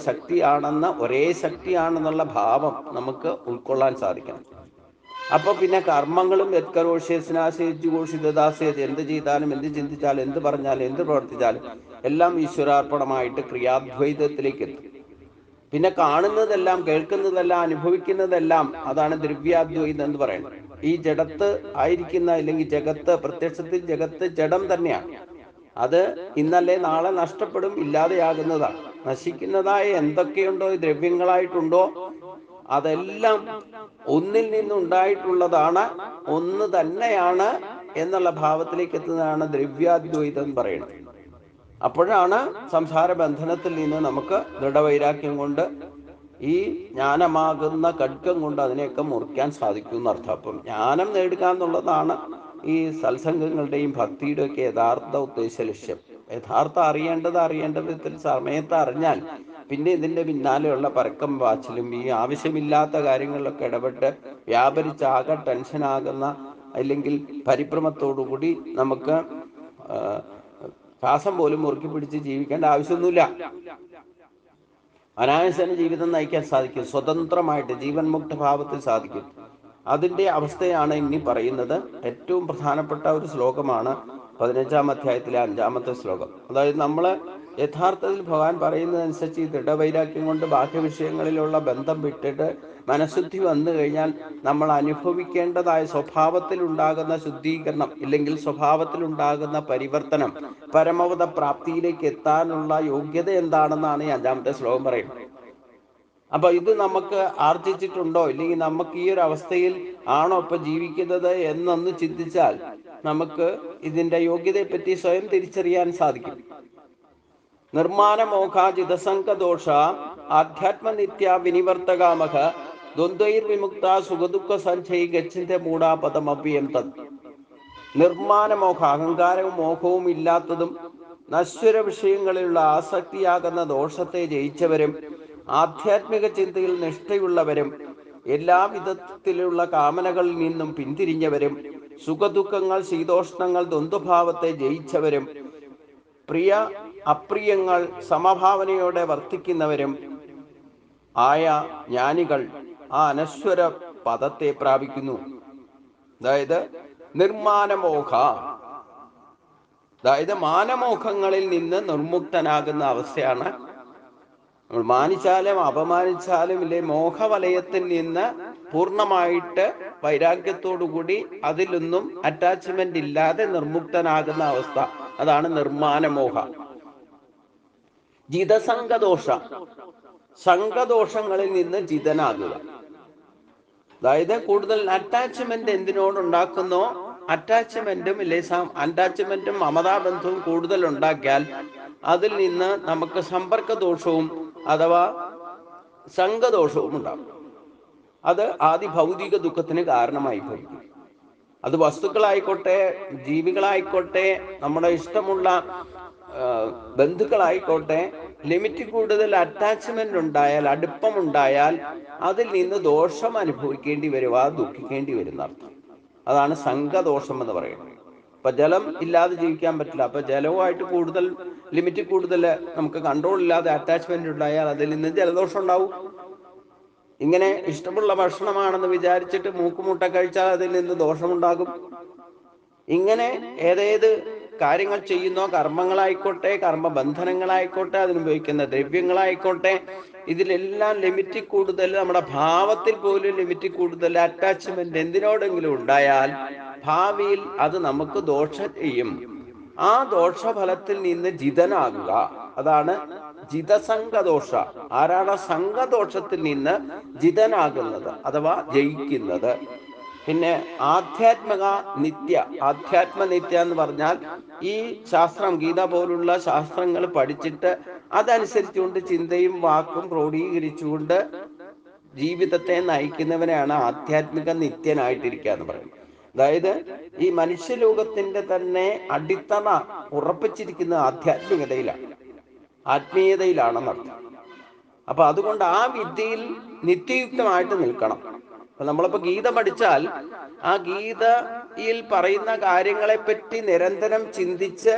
ശക്തിയാണെന്നുള്ള ഭാവം നമുക്ക് ഉൾക്കൊള്ളാൻ സാധിക്കണം. അപ്പൊ പിന്നെ കർമ്മങ്ങളും എന്ത് ചെയ്താലും, എന്ത് ചിന്തിച്ചാലും, എന്ത് പറഞ്ഞാലും, എന്ത് പ്രവർത്തിച്ചാലും എല്ലാം ഈശ്വരാർപ്പണമായിട്ട് ക്രിയാദ്വൈതത്തിലേക്ക് എത്തും. പിന്നെ കാണുന്നതെല്ലാം, കേൾക്കുന്നതെല്ലാം, അനുഭവിക്കുന്നതെല്ലാം അതാണ് ദ്രവ്യാദ്വൈതം എന്ന് പറയുന്നത്. ഈ ജഡത്ത് ആയിരിക്കുന്ന, അല്ലെങ്കിൽ ജഗത്ത്, പ്രത്യക്ഷത്തിൽ ജഗത്ത് ജഡം തന്നെയാണ്. അത് ഇന്നല്ലേ നാളെ നഷ്ടപ്പെടും, ഇല്ലാതെയാകുന്നതാണ്. നശിക്കുന്നതായ എന്തൊക്കെയുണ്ടോ, ദ്രവ്യങ്ങളായിട്ടുണ്ടോ, അതെല്ലാം ഒന്നിൽ നിന്നുണ്ടായിട്ടുള്ളതാണ്, ഒന്ന് തന്നെയാണ് എന്നുള്ള ഭാവത്തിലേക്ക് എത്തുന്നതാണ് ദ്രവ്യാദ്വൈതം എന്ന് പറയുന്നത്. അപ്പോഴാണ് സംസാര ബന്ധനത്തിൽ നിന്ന് നമുക്ക് ദൃഢവൈരാഗ്യം കൊണ്ട്, ഈ ജ്ഞാനമാകുന്ന ഖഡ്ഗം കൊണ്ട് അതിനെയൊക്കെ മുറിക്കാൻ സാധിക്കും എന്നർത്ഥം. അപ്പം ജ്ഞാനം നേടുക എന്നുള്ളതാണ് ഈ സത്സംഗങ്ങളുടെയും ഭക്തിയുടെയും ഒക്കെ യഥാർത്ഥ ഉദ്ദേശ ലക്ഷ്യം. അറിയേണ്ട വിധത്തിൽ സമയത്ത് അറിഞ്ഞാൽ പിന്നെ ഇതിന്റെ പിന്നാലെയുള്ള പരക്കം പാച്ചിലും ഈ ആവശ്യമില്ലാത്ത കാര്യങ്ങളിലൊക്കെ ഇടപെട്ട് വ്യാപരിച്ചാകെ ടെൻഷനാകുന്ന, അല്ലെങ്കിൽ പരിഭ്രമത്തോടുകൂടി നമുക്ക് ശ്വാസം പോലും മുറുക്കി പിടിച്ച് ജീവിക്കേണ്ട ആവശ്യമൊന്നുമില്ല. അനായാസന ജീവിതം നയിക്കാൻ സാധിക്കും. സ്വതന്ത്രമായിട്ട് ജീവൻ മുക്ത ഭാവത്തിൽ സാധിക്കും. അതിന്റെ അവസ്ഥയാണ് ഇനി പറയുന്നത്. ഏറ്റവും പ്രധാനപ്പെട്ട ഒരു ശ്ലോകമാണ് 15-ാം അധ്യായത്തിലെ 5-ാമത്തെ ശ്ലോകം. അതായത് നമ്മൾ യഥാർത്ഥത്തിൽ ഭഗവാൻ പറയുന്നതനുസരിച്ച് ഈ ദൃഢവൈരാഗ്യം കൊണ്ട് ബാഹ്യ വിഷയങ്ങളിലുള്ള ബന്ധം വിട്ടിട്ട് മനഃശുദ്ധി വന്നു കഴിഞ്ഞാൽ നമ്മൾ അനുഭവിക്കേണ്ടതായ സ്വഭാവത്തിൽ ഉണ്ടാകുന്ന ശുദ്ധീകരണം, ഇല്ലെങ്കിൽ സ്വഭാവത്തിൽ ഉണ്ടാകുന്ന പരിവർത്തനം, പരമപദ പ്രാപ്തിയിലേക്ക് എത്താനുള്ള യോഗ്യത എന്താണെന്നാണ് ഈ 5-ാമത്തെ ശ്ലോകം പറയുന്നത്. അപ്പൊ ഇത് നമുക്ക് ആർജിച്ചിട്ടുണ്ടോ, ഇല്ലെങ്കിൽ നമുക്ക് ഈ ഒരു അവസ്ഥയിൽ ആണോ ഇപ്പൊ ജീവിക്കുന്നത് എന്നൊന്ന് ചിന്തിച്ചാൽ നമുക്ക് ഇതിന്റെ യോഗ്യതയെപ്പറ്റി സ്വയം തിരിച്ചറിയാൻ സാധിക്കും. നിർമ്മാനമോഘാജിതസംഘദോഷ ആധ്യാത്മനിത്യ വിനിവർത്തകാമഹ ദ്വന്ദ്വൈർവിമുക്ത സുഖദുഃഖ സഞ്ചയി ഗച്ഛിന്റെ മൂഢാപദമഭ്യം തത്. നിർമ്മാനമോഹ, അഹങ്കാരവും മോഹവും ഇല്ലാത്തതും നശ്വര വിഷയങ്ങളിലുള്ള ആസക്തിയാകുന്ന ദോഷത്തെ ജയിച്ചവരും ആധ്യാത്മിക ചിന്തയിൽ നിഷ്ഠയുള്ളവരും എല്ലാ വിധത്തിലുള്ള കാമനകളിൽ നിന്നും പിന്തിരിഞ്ഞവരും സുഖദുഃഖങ്ങൾ, ശീതോഷ്ണങ്ങൾ, ദ്വന്ദ്ഭാവത്തെ ജയിച്ചവരും പ്രിയ അപ്രിയങ്ങൾ സമഭാവനയോടെ വർത്തിക്കുന്നവരും ആയ ജ്ഞാനികൾ ആ അനശ്വര പദത്തെ പ്രാപിക്കുന്നു. അതായത് നിർമാനമോഹ, അതായത് മാനമോഹങ്ങളിൽ നിന്ന് നിർമുക്തനാകുന്ന അവസ്ഥയാണ്. നമ്മൾ മാനിച്ചാലും അപമാനിച്ചാലും ഇല്ലേ, മോഹവലയത്തിൽ നിന്ന് പൂർണ്ണമായിട്ട് വൈരാഗ്യത്തോടുകൂടി അതിലൊന്നും അറ്റാച്ച്മെന്റ് ഇല്ലാതെ നിർമുക്തനാകുന്ന അവസ്ഥ, അതാണ് നിർമാനമോഹ. ജിതസംഗദോഷ, സംഘദോഷങ്ങളിൽ നിന്ന് ജിതനാകുക. അതായത് കൂടുതൽ അറ്റാച്ച്മെന്റ് എന്തിനോടുണ്ടാക്കുന്നോ, അറ്റാച്ച്മെന്റും ഇല്ലേ, അറ്റാച്ച്മെന്റും മമതാബന്ധവും കൂടുതൽ ഉണ്ടാക്കിയാൽ അതിൽ നിന്ന് നമുക്ക് സമ്പർക്ക ദോഷവും അഥവാ സംഘദോഷവും ഉണ്ടാകും. അത് ആദി ഭൗതിക ദുഃഖത്തിന് കാരണമായി ഭവിക്കും. അത് വസ്തുക്കളായിക്കോട്ടെ, ജീവികളായിക്കോട്ടെ, നമ്മുടെ ഇഷ്ടമുള്ള ബന്ധുക്കളായിക്കോട്ടെ, ലിമിറ്റ് കൂടുതൽ അറ്റാച്ച്മെന്റ് ഉണ്ടായാൽ, അടുപ്പമുണ്ടായാൽ അതിൽ നിന്ന് ദോഷം അനുഭവിക്കേണ്ടി വരുക, ദുഃഖിക്കേണ്ടി വരുന്ന അർത്ഥം. അതാണ് സംഘദോഷം എന്ന് പറയുന്നത്. അപ്പൊ ജലം ഇല്ലാതെ ജീവിക്കാൻ പറ്റില്ല. അപ്പൊ ജലവുമായിട്ട് കൂടുതൽ ലിമിറ്റ് കൂടുതൽ നമുക്ക് കൺട്രോൾ ഇല്ലാതെ അറ്റാച്ച്മെന്റ് ഉണ്ടായാൽ അതിൽ നിന്ന് ജലദോഷം ഉണ്ടാവും. ഇങ്ങനെ ഇഷ്ടമുള്ള ഭക്ഷണമാണെന്ന് വിചാരിച്ചിട്ട് മൂക്കുമുട്ട കഴിച്ചാൽ അതിൽ നിന്ന് ദോഷമുണ്ടാകും. ഇങ്ങനെ ഏതേത് കാര്യങ്ങൾ ചെയ്യുന്നോ, കർമ്മങ്ങളായിക്കോട്ടെ, കർമ്മബന്ധനങ്ങളായിക്കോട്ടെ, അതിനുപയോഗിക്കുന്ന ദ്രവ്യങ്ങളായിക്കോട്ടെ, ഇതിലെല്ലാം ലിമിറ്റ് കൂടുതൽ, നമ്മുടെ ഭാവത്തിൽ പോലും ലിമിറ്റ് കൂടുതൽ അറ്റാച്ച്മെന്റ് എന്തിനോടെങ്കിലും ഉണ്ടായാൽ ഭാവിയിൽ അത് നമുക്ക് ദോഷം ചെയ്യും. ആ ദോഷഫലത്തിൽ നിന്ന് ജിതനാകുക, അതാണ് ജിതസംഘദോഷ. ആരാണ് സംഘദോഷത്തിൽ നിന്ന് ജിതനാകുന്നത് അഥവാ ജയിക്കുന്നത്? പിന്നെ ആധ്യാത്മിക നിത്യ, ആധ്യാത്മ നിത്യ എന്ന് പറഞ്ഞാൽ ഈ ശാസ്ത്രം, ഗീത പോലുള്ള ശാസ്ത്രങ്ങൾ പഠിച്ചിട്ട് അതനുസരിച്ചുകൊണ്ട് ചിന്തയും വാക്കും ക്രോഡീകരിച്ചുകൊണ്ട് ജീവിതത്തെ നയിക്കുന്നവനെയാണ് ആധ്യാത്മിക നിത്യനായിട്ടിരിക്കുക എന്ന് പറയുന്നത്. അതായത് ഈ മനുഷ്യലോകത്തിന്റെ തന്നെ അടിത്തറ ഉറപ്പിച്ചിരിക്കുന്ന ആധ്യാത്മികതയിലാണ്, ആത്മീയതയിലാണെന്നർത്ഥം. അപ്പൊ അതുകൊണ്ട് ആ വിദ്യയിൽ നിത്യയുക്തമായിട്ട് നിൽക്കണം. അപ്പൊ നമ്മളിപ്പോ ഗീത പഠിച്ചാൽ ആ ഗീതയിൽ പറയുന്ന കാര്യങ്ങളെപ്പറ്റി നിരന്തരം ചിന്തിച്ച്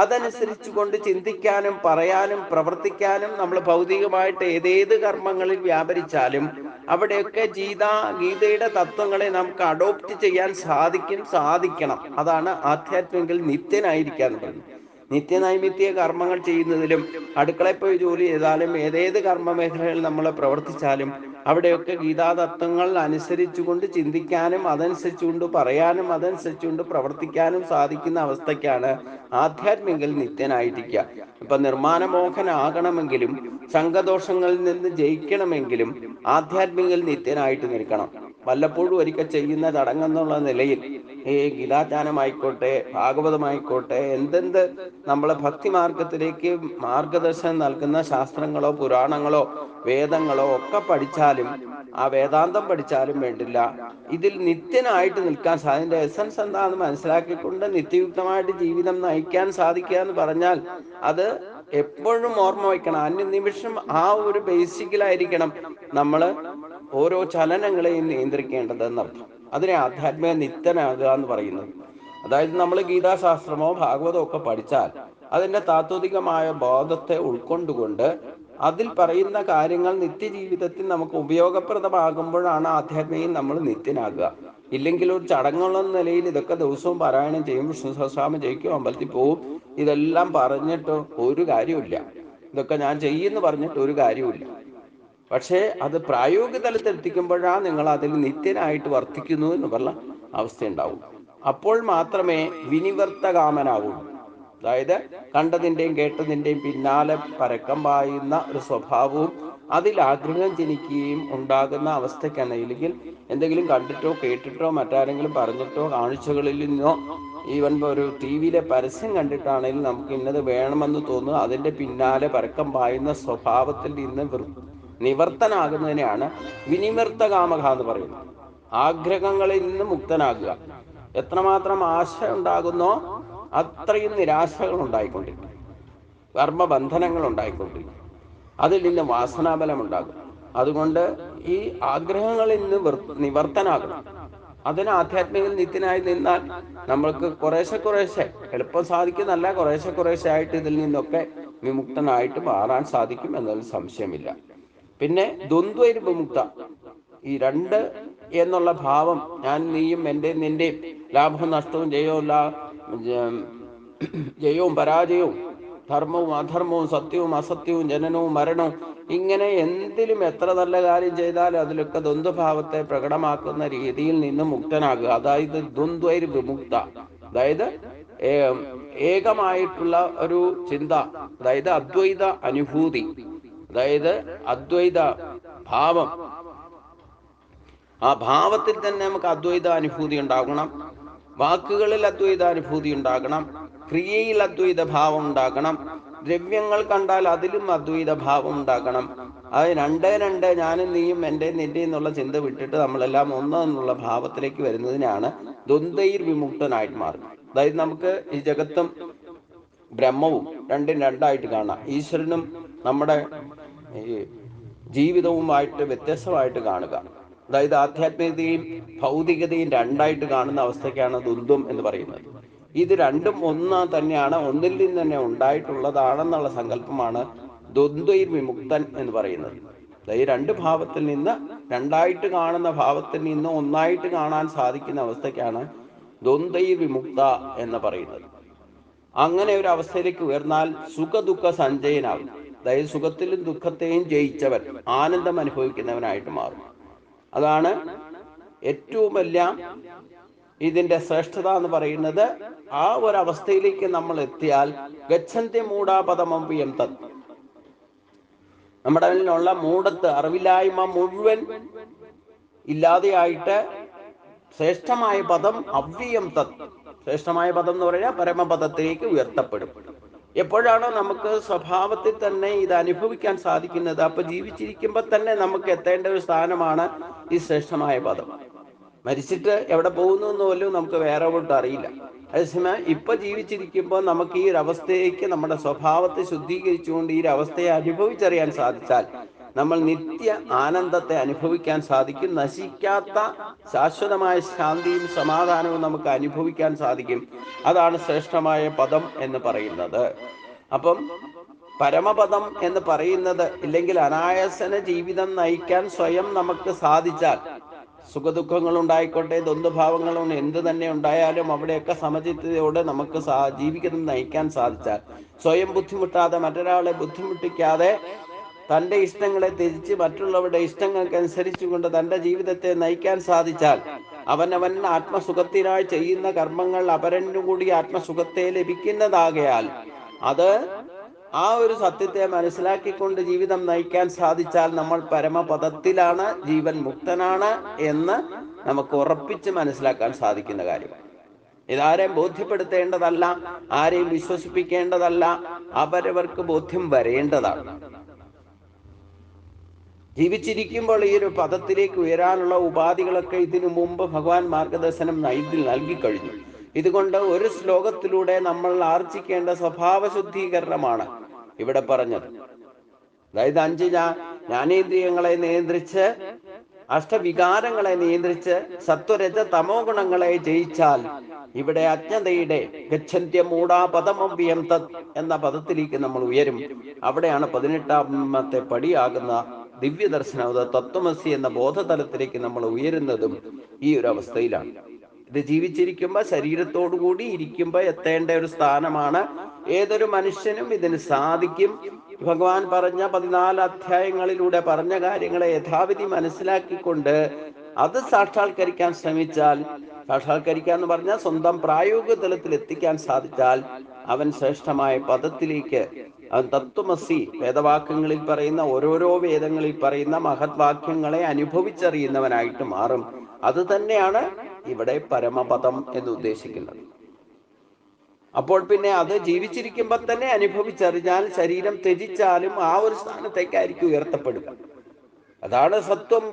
അതനുസരിച്ച് കൊണ്ട് ചിന്തിക്കാനും പറയാനും പ്രവർത്തിക്കാനും, നമ്മൾ ഭൗതികമായിട്ട് ഏതേത് കർമ്മങ്ങളിൽ വ്യാപരിച്ചാലും അവിടെയൊക്കെ ഗീതയുടെ തത്വങ്ങളെ നമുക്ക് അഡോപ്റ്റ് ചെയ്യാൻ സാധിക്കണം. അതാണ് ആധ്യാത്മികൽ നിത്യനായിരിക്കാന്ന് പറയുന്നത്. നിത്യനൈമിത്യ കർമ്മങ്ങൾ ചെയ്യുന്നതിലും, അടുക്കളയിൽ പോയി ജോലി ചെയ്താലും, ഏതേത് കർമ്മ മേഖലകളിൽ നമ്മൾ പ്രവർത്തിച്ചാലും അവിടെയൊക്കെ ഗീതാതത്വങ്ങൾ അനുസരിച്ചുകൊണ്ട് ചിന്തിക്കാനും അതനുസരിച്ചുകൊണ്ട് പറയാനും അതനുസരിച്ചുകൊണ്ട് പ്രവർത്തിക്കാനും സാധിക്കുന്ന അവസ്ഥയ്ക്കാണ് ആധ്യാത്മികൽ നിത്യനായിരിക്കുക. ഇപ്പൊ നിർമ്മാണമോഹനാകണമെങ്കിലും സംഘദോഷങ്ങളിൽ നിന്ന് ജയിക്കണമെങ്കിലും ആധ്യാത്മികൽ നിത്യനായിട്ട് നിൽക്കണം. വല്ലപ്പോഴും ഒരിക്കൽ ചെയ്യുന്ന ചടങ്ങെന്നുള്ള നിലയിൽ ഈ ഗീതാധ്യാനമായിക്കോട്ടെ, ഭാഗവതമായിക്കോട്ടെ, എന്തെന്ത് നമ്മളെ ഭക്തി മാർഗത്തിലേക്ക് മാർഗദർശനം നൽകുന്ന ശാസ്ത്രങ്ങളോ പുരാണങ്ങളോ വേദങ്ങളോ ഒക്കെ പഠിച്ചാലും, ആ വേദാന്തം പഠിച്ചാലും വേണ്ടില്ല, ഇതിൽ നിത്യനായിട്ട് നിൽക്കാൻ അതിന്റെ എസൻസ് എന്താണെന്ന് മനസ്സിലാക്കിക്കൊണ്ട് നിത്യയുക്തമായിട്ട് ജീവിതം നയിക്കാൻ സാധിക്കുക എന്ന് പറഞ്ഞാൽ അത് എപ്പോഴും ഓർമ്മ വയ്ക്കണം. അന്യനിമിഷം ആ ഒരു ബേസിക്കലായിരിക്കണം നമ്മൾ ഓരോ ചലനങ്ങളെയും നിയന്ത്രിക്കേണ്ടത് എന്നർത്ഥം. അതിനെ ആധ്യാത്മിക നിത്യനാകുക എന്ന് പറയുന്നത്. അതായത് നമ്മൾ ഗീതാശാസ്ത്രമോ ഭാഗവതമോ ഒക്കെ പഠിച്ചാൽ അതിന്റെ താത്വികമായ ബോധത്തെ ഉൾക്കൊണ്ടുകൊണ്ട് അതിൽ പറയുന്ന കാര്യങ്ങൾ നിത്യജീവിതത്തിൽ നമുക്ക് ഉപയോഗപ്രദമാകുമ്പോഴാണ് ആധ്യാത്മികം നമ്മൾ നിത്യനാകുക. ഇല്ലെങ്കിൽ ഒരു ചടങ്ങുള്ള നിലയിൽ ഇതൊക്കെ ദിവസവും പാരായണം ചെയ്യും, വിഷ്ണു സഹസ്രനാമം ജയിക്കും, അമ്പലത്തിൽ പോവും, ഇതെല്ലാം പറഞ്ഞിട്ട് ഒരു കാര്യമില്ല. ഇതൊക്കെ ഞാൻ ചെയ്യുമെന്ന് പറഞ്ഞിട്ട് ഒരു കാര്യമില്ല. പക്ഷേ അത് പ്രായോഗിക തലത്തിൽ എത്തിക്കുമ്പോഴാണ് നിങ്ങൾ അതിൽ നിത്യനായിട്ട് വർത്തിക്കുന്നു എന്ന് പറഞ്ഞ അവസ്ഥ ഉണ്ടാവും. അപ്പോൾ മാത്രമേ വിനിവർത്തകാമനാവൂ. അതായത് കണ്ടതിൻ്റെയും കേട്ടതിൻ്റെയും പിന്നാലെ പരക്കം പായുന്ന ഒരു സ്വഭാവവും അതിൽ ആഗ്രഹം ജനിക്കുകയും ഉണ്ടാകുന്ന അവസ്ഥയ്ക്കാണ്. ഇല്ലെങ്കിൽ എന്തെങ്കിലും കണ്ടിട്ടോ കേട്ടിട്ടോ മറ്റാരെങ്കിലും പറഞ്ഞിട്ടോ കാഴ്ചകളിൽ നിന്നോ ഈവൻ ഒരു ടി-വിയിലെ പരസ്യം കണ്ടിട്ടാണെങ്കിലും നമുക്ക് ഇന്നത് വേണമെന്ന് തോന്നുക, അതിൻ്റെ പിന്നാലെ പരക്കം പായുന്ന സ്വഭാവത്തിൽ നിന്ന് നിവർത്തനാകുന്നതിനെയാണ് വിനിവർത്തകാമക എന്ന് പറയുന്നത്. ആഗ്രഹങ്ങളിൽ നിന്ന് മുക്തനാകുക. എത്രമാത്രം ആശ ഉണ്ടാകുന്നോ അത്രയും നിരാശകൾ ഉണ്ടായിക്കൊണ്ടിരിക്കും, കർമ്മബന്ധനങ്ങൾ ഉണ്ടായിക്കൊണ്ടിരിക്കും, അതിൽ നിന്ന് വാസനാബലം ഉണ്ടാകും. അതുകൊണ്ട് ഈ ആഗ്രഹങ്ങളിൽ നിന്ന് നിവർത്തനാകണം. അതിന് ആധ്യാത്മിക നിത്യനായി നിന്നാൽ നമ്മൾക്ക് കുറേശ്ശെ എളുപ്പം സാധിക്കുന്നല്ല, കുറേശ്ശെ ആയിട്ട് ഇതിൽ നിന്നൊക്കെ വിമുക്തനായിട്ട് മാറാൻ സാധിക്കും എന്നതിൽ സംശയമില്ല. പിന്നെ ദ്വന്ദ്വൈർ വിമുക്ത, ഈ രണ്ട് എന്നുള്ള ഭാവം, ഞാൻ നീയും എൻ്റെ നിന്റെയും, ലാഭവും നഷ്ടവും, ജയവും പരാജയവും, ധർമ്മവും അധർമ്മവും, സത്യവും അസത്യവും, ജനനവും മരണവും, ഇങ്ങനെ എന്തിലും എത്ര നല്ല കാര്യം ചെയ്താലും അതിലൊക്കെ ദ്വന്ദ്ഭാവത്തെ പ്രകടമാക്കുന്ന രീതിയിൽ നിന്ന് മുക്തനാകുക. അതായത് ദ്വന്ദ്വൈർ വിമുക്ത, അതായത് ഏകമായിട്ടുള്ള ഒരു ചിന്ത, അതായത് അദ്വൈത അനുഭൂതി, അതായത് അദ്വൈത ഭാവം. ആ ഭാവത്തിൽ തന്നെ നമുക്ക് അദ്വൈത അനുഭൂതി ഉണ്ടാകണം, വാക്കുകളിൽ അദ്വൈത അനുഭൂതി ഉണ്ടാകണം, ക്രിയയിൽ അദ്വൈത ഭാവം ഉണ്ടാകണം, ദ്രവ്യങ്ങൾ കണ്ടാൽ അതിലും അദ്വൈത ഭാവം ഉണ്ടാകണം. അത് രണ്ട് ഞാനും നീയും എൻ്റെ നിന്റെ എന്നുള്ള ചിന്ത വിട്ടിട്ട് നമ്മളെല്ലാം ഒന്ന് എന്നുള്ള ഭാവത്തിലേക്ക് വരുന്നതിനാണ് ദ്വന്ദ്വൈർ വിമുക്തനായിട്ട് മാറുന്നത്. അതായത് നമുക്ക് ഈ ജഗത്തും ബ്രഹ്മവും രണ്ടായിട്ട് കാണാം. ഈശ്വരനും നമ്മുടെ ഈ ജീവിതവുമായിട്ട് വ്യത്യസ്തമായിട്ട് കാണുക. അതായത് ആധ്യാത്മികതയും ഭൗതികതയും രണ്ടായിട്ട് കാണുന്ന അവസ്ഥയ്ക്കാണ് ദ്വന്ദ്വം എന്ന് പറയുന്നത്. ഇത് രണ്ടും ഒന്ന് തന്നെയാണ്, ഒന്നിൽ നിന്ന് തന്നെ ഉണ്ടായിട്ടുള്ളതാണെന്നുള്ള സങ്കല്പമാണ് ദ്വന്ദ്വൈർ വിമുക്തൻ എന്ന് പറയുന്നത്. അതായത് രണ്ട് ഭാവത്തിൽ നിന്ന്, രണ്ടായിട്ട് കാണുന്ന ഭാവത്തിൽ നിന്ന് ഒന്നായിട്ട് കാണാൻ സാധിക്കുന്ന അവസ്ഥയ്ക്കാണ് ദ്വന്ദ്വൈർ വിമുക്ത എന്ന് പറയുന്നത്. അങ്ങനെ ഒരു അവസ്ഥയിലേക്ക് ഉയർന്നാൽ സുഖദുഃഖ സഞ്ജയനാകും. അതായത് സുഖത്തിലും ദുഃഖത്തെയും ജയിച്ചവൻ, ആനന്ദം അനുഭവിക്കുന്നവനായിട്ട് മാറും. അതാണ് ഏറ്റവും വലിയ ഇതിന്റെ ശ്രേഷ്ഠത എന്ന് പറയുന്നത്. ആ ഒരു അവസ്ഥയിലേക്ക് നമ്മൾ എത്തിയാൽ ഗച്ഛന്തി മൂഢാപദമംപിയം തത്, നമ്മുടെ ഉള്ള മൂഢത്ത്, അറിവില്ലായ്മ മുഴുവൻ ഇല്ലാതെയായിട്ട് ശ്രേഷ്ഠമായ പദം അവ്യം തത്, ശ്രേഷ്ഠമായ പദം എന്ന് പറഞ്ഞാൽ പരമപദത്തിലേക്ക് ഉയർത്തപ്പെടും. എപ്പോഴാണോ നമുക്ക് സ്വഭാവത്തിൽ തന്നെ ഇത് അനുഭവിക്കാൻ സാധിക്കുന്നത്, അപ്പൊ ജീവിച്ചിരിക്കുമ്പോൾ തന്നെ നമുക്ക് എത്തേണ്ട ഒരു സ്ഥാനമാണ് ഈ ശ്രേഷ്ഠമായ പദം. മരിച്ചിട്ട് എവിടെ പോകുന്നു എന്ന് പോലും നമുക്ക് വേറെ ഒട്ടും അറിയില്ല. അതേസമയം ഇപ്പൊ ജീവിച്ചിരിക്കുമ്പോൾ നമുക്ക് ഈ ഒരു അവസ്ഥയ്ക്ക് നമ്മുടെ സ്വഭാവത്തെ ശുദ്ധീകരിച്ചുകൊണ്ട് ഈ ഒരു അവസ്ഥയെ അനുഭവിച്ചറിയാൻ സാധിച്ചാൽ നമ്മൾ നിത്യ ആനന്ദത്തെ അനുഭവിക്കാൻ സാധിക്കും. നശിക്കാത്ത ശാശ്വതമായ ശാന്തിയും സമാധാനവും നമുക്ക് അനുഭവിക്കാൻ സാധിക്കും. അതാണ് ശ്രേഷ്ഠമായ പദം എന്ന് പറയുന്നത്. അപ്പം പരമപദം എന്ന് പറയുന്നത്, ഇല്ലെങ്കിൽ അനായാസന ജീവിതം നയിക്കാൻ സ്വയം നമുക്ക് സാധിച്ചാൽ, സുഖദുഃഖങ്ങൾ ഉണ്ടായിക്കോട്ടെ, ദ്വന്ദ്ഭാവങ്ങളും എന്ത് തന്നെ ഉണ്ടായാലും അവിടെയൊക്കെ സമചിത്തതയോടെ നമുക്ക് ജീവിതം നയിക്കാൻ സാധിച്ചാൽ, സ്വയം ബുദ്ധിമുട്ടാതെ, മറ്റൊരാളെ ബുദ്ധിമുട്ടിക്കാതെ, തൻ്റെ ഇഷ്ടങ്ങളെ ത്യജിച്ച് മറ്റുള്ളവരുടെ ഇഷ്ടങ്ങൾക്കനുസരിച്ചുകൊണ്ട് തൻ്റെ ജീവിതത്തെ നയിക്കാൻ സാധിച്ചാൽ, അവനവൻ ആത്മസുഖത്തിനായി ചെയ്യുന്ന കർമ്മങ്ങൾ അപരനു കൂടി ആത്മസുഖത്തെ ലഭിക്കുന്നതാകയാൽ, അത് ആ ഒരു സത്യത്തെ മനസ്സിലാക്കിക്കൊണ്ട് ജീവിതം നയിക്കാൻ സാധിച്ചാൽ നമ്മൾ പരമപദത്തിലാണ്, ജീവൻ മുക്തനാണ് എന്ന് നമുക്ക് ഉറപ്പിച്ച് മനസ്സിലാക്കാൻ സാധിക്കുന്ന കാര്യം. ഇതാരെയും ബോധ്യപ്പെടുത്തേണ്ടതല്ല, ആരെയും വിശ്വസിപ്പിക്കേണ്ടതല്ല, അവരവർക്ക് ബോധ്യം വരേണ്ടതാണ്. ജീവിച്ചിരിക്കുമ്പോൾ ഈ ഒരു പദത്തിലേക്ക് ഉയരാനുള്ള ഉപാധികളൊക്കെ ഇതിനു മുമ്പ് ഭഗവാൻ മാർഗദർശനം നൽകിക്കഴിഞ്ഞു. ഇതുകൊണ്ട് ഒരു ശ്ലോകത്തിലൂടെ നമ്മൾ ആർജിക്കേണ്ട സ്വഭാവ ശുദ്ധീകരണമാണ് ഇവിടെ പറഞ്ഞത്. അതായത് 5 ജ്ഞാനേന്ദ്രിയങ്ങളെ നിയന്ത്രിച്ച്, അഷ്ടവികാരങ്ങളെ നിയന്ത്രിച്ച്, സത്വരജ തമോ ഗുണങ്ങളെ ജയിച്ചാൽ ഇവിടെ അജ്ഞതയുടെ ഗച്ഛന്ത്യ മൂഢാപദമവ്യം തത് എന്ന പദത്തിലേക്ക് നമ്മൾ ഉയരും. അവിടെയാണ് 18ാമത്തെ പടിയാകുന്ന ദിവ്യദർശനം, തത്വമസി എന്ന ബോധതലത്തിലേക്ക് നമ്മൾ ഉയരുന്നതും ഈ ഒരു അവസ്ഥയിലാണ്. ഇത് ജീവിച്ചിരിക്കുമ്പോൾ, ശരീരത്തോടു കൂടി ഇരിക്കുമ്പോൾ എത്തേണ്ട ഒരു സ്ഥാനമാണ്. ഏതൊരു മനുഷ്യനും ഇതിന് സാധിക്കും. ഭഗവാൻ പറഞ്ഞ 14 അധ്യായങ്ങളിലൂടെ പറഞ്ഞ കാര്യങ്ങളെ യഥാവിധി മനസ്സിലാക്കിക്കൊണ്ട് അത് സാക്ഷാത്കരിക്കാൻ ശ്രമിച്ചാൽ, സാക്ഷാത്കരിക്കുക എന്ന് പറഞ്ഞാൽ സ്വന്തം പ്രായോഗിക തലത്തിൽ എത്തിക്കാൻ സാധിച്ചാൽ, അവൻ ശ്രേഷ്ഠമായ പദത്തിലേക്ക്, അവൻ തത്വമസി, വേദവാക്യങ്ങളിൽ പറയുന്ന, ഓരോരോ വേദങ്ങളിൽ പറയുന്ന മഹത് വാക്യങ്ങളെ അനുഭവിച്ചറിയുന്നവനായിട്ട് മാറും. അത് തന്നെയാണ് ഇവിടെ പരമപദം എന്ന് ഉദ്ദേശിക്കുന്നത്. അപ്പോൾ പിന്നെ അത് ജീവിച്ചിരിക്കുമ്പോൾ തന്നെ അനുഭവിച്ചറിഞ്ഞാൽ, ശരീരം ത്യജിച്ചാലും ആ ഒരു സ്ഥാനത്തേക്കായിരിക്കും ഉയർത്തപ്പെടുക. അതാണ് സത്വം.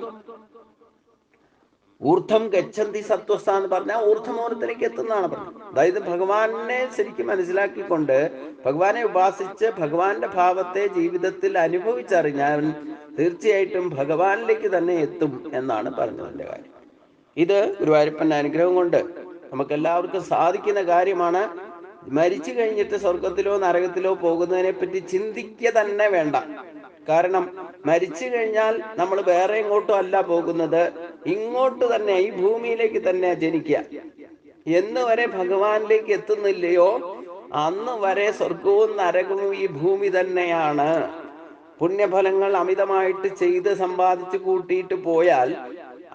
ഊർദ്ധം ഗച്ഛന്തി സത്വസ്ഥ എന്ന് പറഞ്ഞാൽ ഊർദ്ധമൂലത്തിലേക്ക് എത്തുന്നതാണ് പറഞ്ഞത്. അതായത് ഭഗവാനെ ശരിക്കും മനസ്സിലാക്കിക്കൊണ്ട്, ഭഗവാനെ ഉപാസിച്ച് ഭഗവാന്റെ ഭാവത്തെ ജീവിതത്തിൽ അനുഭവിച്ചറിഞ്ഞാൽ തീർച്ചയായിട്ടും ഭഗവാനിലേക്ക് തന്നെ എത്തും എന്നാണ് പറഞ്ഞതിന്റെ കാര്യം. ഇത് ഗുരുവായൂരപ്പന്റെ അനുഗ്രഹം കൊണ്ട് നമുക്ക് എല്ലാവർക്കും സാധിക്കുന്ന കാര്യമാണ്. മരിച്ചു കഴിഞ്ഞിട്ട് സ്വർഗത്തിലോ നരകത്തിലോ പോകുന്നതിനെ പറ്റി ചിന്തിക്കുക തന്നെ വേണ്ട. കാരണം മരിച്ചു കഴിഞ്ഞാൽ നമ്മൾ വേറെ എങ്ങോട്ടും അല്ല പോകുന്നത്, ഇങ്ങോട്ട് തന്നെ, ഈ ഭൂമിയിലേക്ക് തന്നെ ജനിക്കുക. എന്ന് വരെ ഭഗവാനിലേക്ക് എത്തുന്നില്ലയോ അന്ന് വരെ സ്വർഗവും നരകവും ഈ ഭൂമി തന്നെയാണ്. പുണ്യഫലങ്ങൾ അമിതമായിട്ട് ചെയ്ത് സമ്പാദിച്ചു കൂട്ടിയിട്ട് പോയാൽ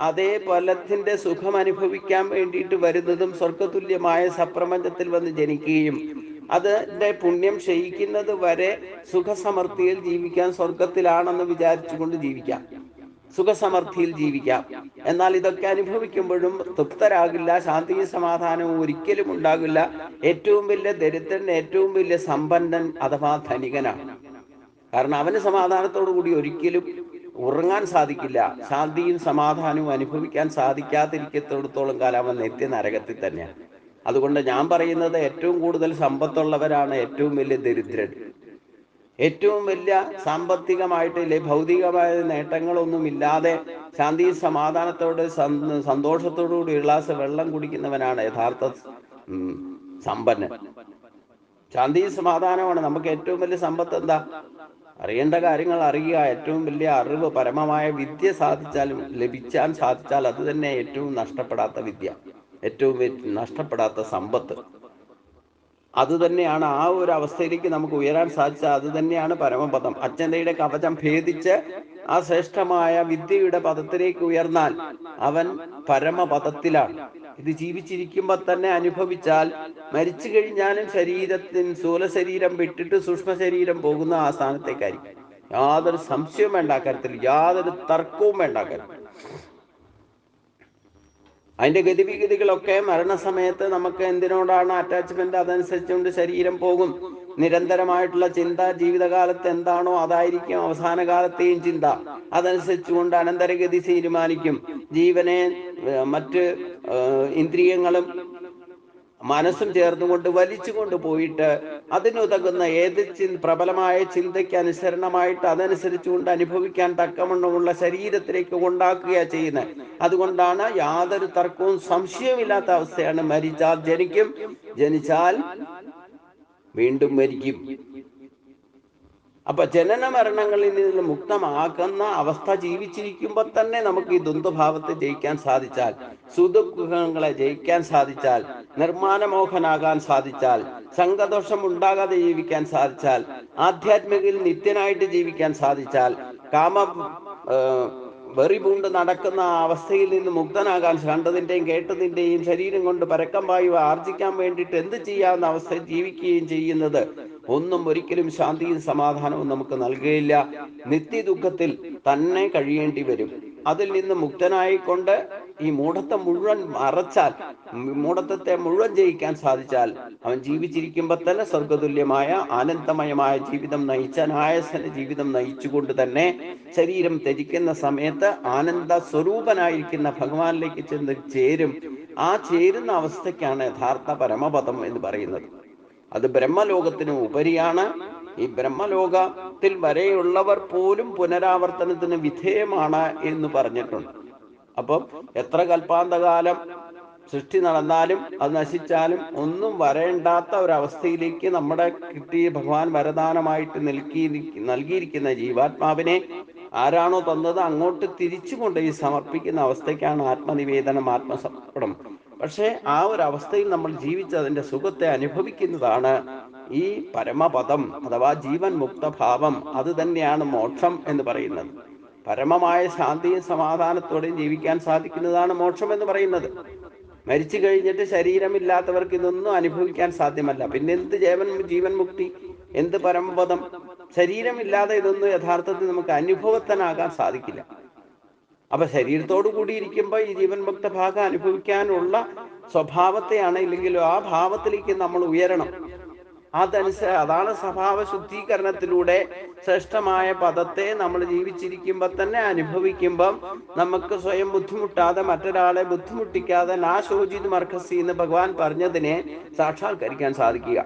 അതേ ഫലത്തിന്റെ സുഖം അനുഭവിക്കാൻ വേണ്ടിയിട്ട് വരുന്നതും സ്വർഗതുല്യമായ സപ്രപഞ്ചത്തിൽ വന്ന് ജനിക്കുകയും അതിന്റെ പുണ്യം ക്ഷയിക്കുന്നത് വരെ സുഖസമൃദ്ധിയിൽ ജീവിക്കാൻ, സ്വർഗത്തിലാണെന്ന് വിചാരിച്ചുകൊണ്ട് ജീവിക്കാം, സുഖസമൃദ്ധിയിൽ ജീവിക്കാം. എന്നാൽ ഇതൊക്കെ അനുഭവിക്കുമ്പോഴും തൃപ്തരാകില്ല, ശാന്തിയും സമാധാനവും ഒരിക്കലും ഉണ്ടാകില്ല. ഏറ്റവും വലിയ ദരിദ്രൻ ഏറ്റവും വലിയ സമ്പന്നൻ അഥവാ ധനികനാണ്. കാരണം അവന് സമാധാനത്തോടു കൂടി ഒരിക്കലും ഉറങ്ങാൻ സാധിക്കില്ല. ശാന്തിയും സമാധാനവും അനുഭവിക്കാൻ സാധിക്കാതിരിക്കത്തോടത്തോളം കാലം അവൻ നിത്യ നരകത്തിൽ തന്നെയാണ്. അതുകൊണ്ട് ഞാൻ പറയുന്നത്, ഏറ്റവും കൂടുതൽ സമ്പത്തുള്ളവരാണ് ഏറ്റവും വലിയ ദരിദ്രൻ. ഏറ്റവും വലിയ സാമ്പത്തികമായിട്ടില്ലേ ഭൗതികമായ നേട്ടങ്ങളൊന്നുമില്ലാതെ ശാന്തിയും സമാധാനത്തോട് സന്തോഷത്തോടു കൂടി ഗ്ലാസ് വെള്ളം കുടിക്കുന്നവനാണ് യഥാർത്ഥ സമ്പന്നൻ. ശാന്തിയും സമാധാനമാണ് നമുക്ക് ഏറ്റവും വലിയ സമ്പത്ത്. എന്താ? അറിയേണ്ട കാര്യങ്ങൾ അറിയുക, ഏറ്റവും വലിയ അറിവ്, പരമമായ വിദ്യ ലഭിക്കാൻ സാധിച്ചാൽ അത് തന്നെ ഏറ്റവും നഷ്ടപ്പെടാത്ത വിദ്യ, ഏറ്റവും നഷ്ടപ്പെടാത്ത സമ്പത്ത്. അത് തന്നെയാണ് ആ ഒരു അവസ്ഥയിലേക്ക് നമുക്ക് ഉയരാൻ സാധിച്ചാൽ അത് തന്നെയാണ് പരമപദം. അച്ഛന്തയുടെ കവചം ഭേദിച്ച് ആ ശ്രേഷ്ഠമായ വിദ്യയുടെ പദത്തിലേക്ക് ഉയർന്നാൽ അവൻ പരമപദത്തിലാണ്. ഇത് ജീവിച്ചിരിക്കുമ്പോൾ തന്നെ അനുഭവിച്ചാൽ മരിച്ചു കഴിഞ്ഞാലും സ്ഥൂല ശരീരം വിട്ടിട്ട് സൂക്ഷ്മ ശരീരം പോകുന്ന ആ സ്ഥാനത്തേക്കായിരിക്കും. യാതൊരു സംശയവും വേണ്ട കാര്യത്തിൽ, യാതൊരു തർക്കവും വേണ്ട കാര്യത്തിൽ. അതിന്റെ ഗതിവിഗതികളൊക്കെ മരണസമയത്ത് നമുക്ക് എന്തിനോടാണ് അറ്റാച്ച്മെന്റ് അതനുസരിച്ചുകൊണ്ട് ശരീരം പോകും. നിരന്തരമായിട്ടുള്ള ചിന്ത ജീവിതകാലത്ത് എന്താണോ അതായിരിക്കും അവസാന കാലത്തെയും ചിന്ത. അതനുസരിച്ചുകൊണ്ട് അനന്തരഗതി തീരുമാനിക്കും. ജീവനെ മറ്റ് ഇന്ദ്രിയങ്ങളും മനസ്സും ചേർന്നുകൊണ്ട് വലിച്ചുകൊണ്ട് പോയിട്ട് അതിനുതകുന്ന ഏത് പ്രബലമായ ചിന്തയ്ക്ക് അനുസരണമായിട്ട് അതനുസരിച്ചുകൊണ്ട് അനുഭവിക്കാൻ തക്കവണ്ണമുള്ള ശരീരത്തിലേക്ക് കൊണ്ടാക്കുകയാണ് ചെയ്യുന്നത്. അതുകൊണ്ടാണ് യാതൊരു തർക്കവും സംശയമില്ലാത്ത അവസ്ഥയാണ് മരിച്ചാൽ ജനിക്കും, ജനിച്ചാൽ വീണ്ടും മരിക്കും. അപ്പൊ ജനന മരണങ്ങളിൽ നിന്ന് മുക്തമാക്കുന്ന അവസ്ഥ ജീവിച്ചിരിക്കുമ്പോൾ തന്നെ നമുക്ക് ഈ ദ്വന്ദ്ഭാവത്തെ ജയിക്കാൻ സാധിച്ചാൽ, സുദുഃഖങ്ങളെ ജയിക്കാൻ സാധിച്ചാൽ, നിർമ്മാനമോഹനാകാൻ സാധിച്ചാൽ, സംഘദോഷം ഉണ്ടാകാതെ ജീവിക്കാൻ സാധിച്ചാൽ, ആധ്യാത്മികയിൽ നിത്യനായിട്ട് ജീവിക്കാൻ സാധിച്ചാൽ, വെറി പൂണ്ട് നടക്കുന്ന അവസ്ഥയിൽ നിന്ന് മുക്തനാകാൻ, കണ്ടതിൻ്റെയും കേട്ടതിൻ്റെയും ശരീരം കൊണ്ട് പരക്കം വായു ആർജിക്കാൻ വേണ്ടിയിട്ട് എന്ത് ചെയ്യാവുന്ന അവസ്ഥയിൽ ജീവിക്കുകയും ചെയ്യുന്നത് ഒന്നും ഒരിക്കലും ശാന്തിയും സമാധാനവും നമുക്ക് നൽകുകയില്ല. നിത്യദുഃഖത്തിൽ തന്നെ കഴിയേണ്ടി വരും. അതിൽ നിന്ന് മുക്തനായിക്കൊണ്ട് ഈ മൂഢത്തെ മുഴുവൻ മറച്ചാൽ, മൂഢത്വത്തെ മുഴുവൻ ജയിക്കാൻ സാധിച്ചാൽ അവൻ ജീവിച്ചിരിക്കുമ്പോൾ തന്നെ സ്വർഗതുല്യമായ ആനന്ദമയമായ ജീവിതം നയിച്ച നായസന ജീവിതം നയിച്ചുകൊണ്ട് തന്നെ ശരീരം ത്യജിക്കുന്ന സമയത്ത് ആനന്ദ സ്വരൂപനായിരിക്കുന്ന ഭഗവാനിലേക്ക് ചെന്ന് ചേരും. ആ ചേരുന്ന അവസ്ഥയ്ക്കാണ് യഥാർത്ഥ പരമപദം എന്ന് പറയുന്നത്. അത് ബ്രഹ്മലോകത്തിന് ഉപരിയാണ്. ഈ ബ്രഹ്മലോകത്തിൽ വരെയുള്ളവർ പോലും പുനരാവർത്തനത്തിന് വിധേയമാണ് എന്ന് പറഞ്ഞിട്ടുണ്ട്. അപ്പം എത്ര കൽപ്പാന്തകാലം സൃഷ്ടി നടന്നാലും അത് നശിച്ചാലും ഒന്നും വരേണ്ടാത്ത ഒരവസ്ഥയിലേക്ക് നമ്മുടെ കിട്ടിയ ഭഗവാൻ വരദാനമായിട്ട് നൽകിയിരിക്കുന്ന ജീവാത്മാവിനെ ആരാണോ തന്നത് അങ്ങോട്ട് തിരിച്ചുകൊണ്ട് ഈ സമർപ്പിക്കുന്ന അവസ്ഥയ്ക്കാണ് ആത്മനിവേദനം, ആത്മസമർപ്പണം. പക്ഷെ ആ ഒരു അവസ്ഥയിൽ നമ്മൾ ജീവിച്ച് അതിന്റെ സുഖത്തെ അനുഭവിക്കുന്നതാണ് ഈ പരമപദം അഥവാ ജീവൻ മുക്തഭാവം. അത് തന്നെയാണ് മോക്ഷം എന്ന് പറയുന്നത്. പരമമായ ശാന്തിയും സമാധാനത്തോടെയും ജീവിക്കാൻ സാധിക്കുന്നതാണ് മോക്ഷം എന്ന് പറയുന്നത്. മരിച്ചു കഴിഞ്ഞിട്ട് ശരീരമില്ലാത്തവർക്ക് ഇതൊന്നും അനുഭവിക്കാൻ സാധ്യമല്ല. പിന്നെ എന്ത് ജീവൻ മുക്തി, എന്ത് പരമപദം? ശരീരമില്ലാതെ ഇതൊന്നും യഥാർത്ഥത്തിൽ നമുക്ക് അനുഭവത്തിനാകാൻ സാധിക്കില്ല. അപ്പൊ ശരീരത്തോടു കൂടിയിരിക്കുമ്പോൾ ഈ ജീവൻ മുക്ത ഭാഗം അനുഭവിക്കാനുള്ള സ്വഭാവത്തെയാണ്, ഇല്ലെങ്കിലും ആ ഭാവത്തിലേക്ക് നമ്മൾ ഉയരണം. അതാണ് സ്വഭാവ ശുദ്ധീകരണത്തിലൂടെ ശ്രേഷ്ഠമായ പദത്തെ നമ്മൾ ജീവിച്ചിരിക്കുമ്പോൾ തന്നെ അനുഭവിക്കുമ്പം നമുക്ക് സ്വയം ബുദ്ധിമുട്ടാതെ, മറ്റൊരാളെ ബുദ്ധിമുട്ടിക്കാതെ നാശോചിത് മർക്കസി എന്ന് ഭഗവാൻ പറഞ്ഞതിനെ സാക്ഷാത്കരിക്കാൻ സാധിക്കുക.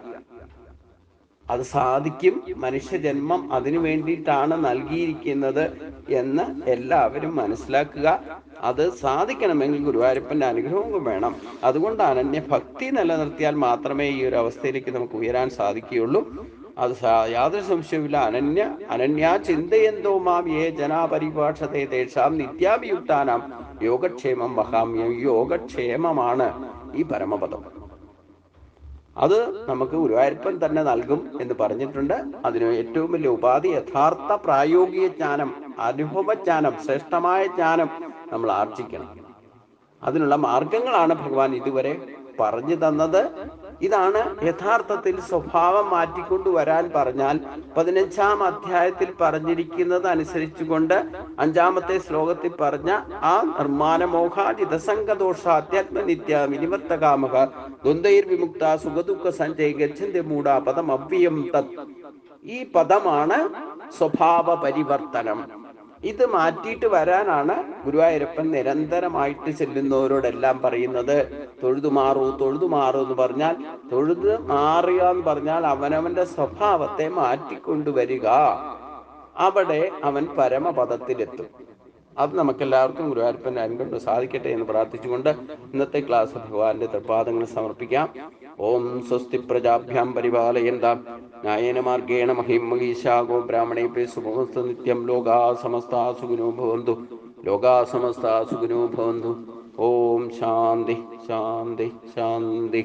അത് സാധിക്കും. മനുഷ്യജന്മം അതിനു വേണ്ടിയിട്ടാണ് നൽകിയിരിക്കുന്നത് എന്ന് എല്ലാവരും മനസ്സിലാക്കുക. അത് സാധിക്കണമെങ്കിൽ ഗുരുവായൂരപ്പന്റെ അനുഗ്രഹവും വേണം. അതുകൊണ്ട് അനന്യ ഭക്തി നിലനിർത്തിയാൽ മാത്രമേ ഈ ഒരു അവസ്ഥയിലേക്ക് നമുക്ക് ഉയരാൻ സാധിക്കുകയുള്ളൂ. അത് യാതൊരു സംശയവുമില്ല. അനന്യാ ചിന്തയന്തോ മാം യേ ജനാ പരിഭാഷത്തെ തേഷാം നിത്യാഭിയുക്താനാം യോഗക്ഷേമം വഹാമ്യം. യോഗക്ഷേമമാണ് ഈ പരമപദം. അത് നമുക്ക് ഗുരുവായൂരപ്പൻ തന്നെ നൽകും എന്ന് പറഞ്ഞിട്ടുണ്ട്. അതിന് ഏറ്റവും വലിയ ഉപാധി യഥാർത്ഥ പ്രായോഗിക ജ്ഞാനം, അനുഭവജ്ഞാനം, ശ്രേഷ്ഠമായ ജ്ഞാനം നമ്മൾ ആർജിക്കണം. അതിനുള്ള മാർഗങ്ങളാണ് ഭഗവാൻ ഇതുവരെ പറഞ്ഞു തന്നത്. ഇതാണ് യഥാർത്ഥത്തിൽ സ്വഭാവം മാറ്റിക്കൊണ്ടുവരാൻ പറഞ്ഞാൽ 15-ാം അധ്യായത്തിൽ പറഞ്ഞിരിക്കുന്നത് അനുസരിച്ചുകൊണ്ട് 5-ാമത്തെ ശ്ലോകത്തിൽ പറഞ്ഞ ആ നിർമ്മാനമോഹാജിതസംഗദോഷ അധ്യാത്മനിത്യ വിനിവർത്തകാമക ദ്വന്ദ്വൈർ വിമുക്ത സുഖദുഃഖ സഞ്ജയ് ഗച്ഛന്തി മൂഢ പദം അവ്യയം തത്. ഈ പദമാണ് സ്വഭാവ പരിവർത്തനം. ഇത് മാറ്റിയിട്ട് വരാനാണ് ഗുരുവായൂരപ്പൻ നിരന്തരമായിട്ട് ചെല്ലുന്നവരോടെല്ലാം പറയുന്നത്. തൊഴുതുമാറൂ തൊഴുതുമാറൂ എന്ന് പറഞ്ഞാൽ, തൊഴുത് മാറുക എന്ന് പറഞ്ഞാൽ അവനവന്റെ സ്വഭാവത്തെ മാറ്റിക്കൊണ്ടുവരിക. അവിടെ അവൻ പരമപദത്തിലെത്തും. അത് നമുക്കെല്ലാവർക്കും ഗുരുവായൂരപ്പൻ്റെ അനുഗ്രഹം കൊണ്ട് സാധിക്കട്ടെ എന്ന് പ്രാർത്ഥിച്ചുകൊണ്ട് ഇന്നത്തെ ക്ലാസ് ഭഗവാന്റെ തൃപാദങ്ങൾ സമർപ്പിക്കാം. ഓം സ്വസ്തി പ്രജാഭ്യാം പരിപാലയന്താം ന്യായേന മാർഗേണ മഹിം മഹീശാ ഗോ ബ്രാഹ്മണേഭ്യഃ ശുഭമസ്തു നിത്യം. ലോകാ സമസ്താ സുഖിനോ ഭവന്തു. ലോകാ സമസ്താ സുഖിനോ ഭവന്തു. ഓം ശാന്തി ശാന്തി ശാന്തി.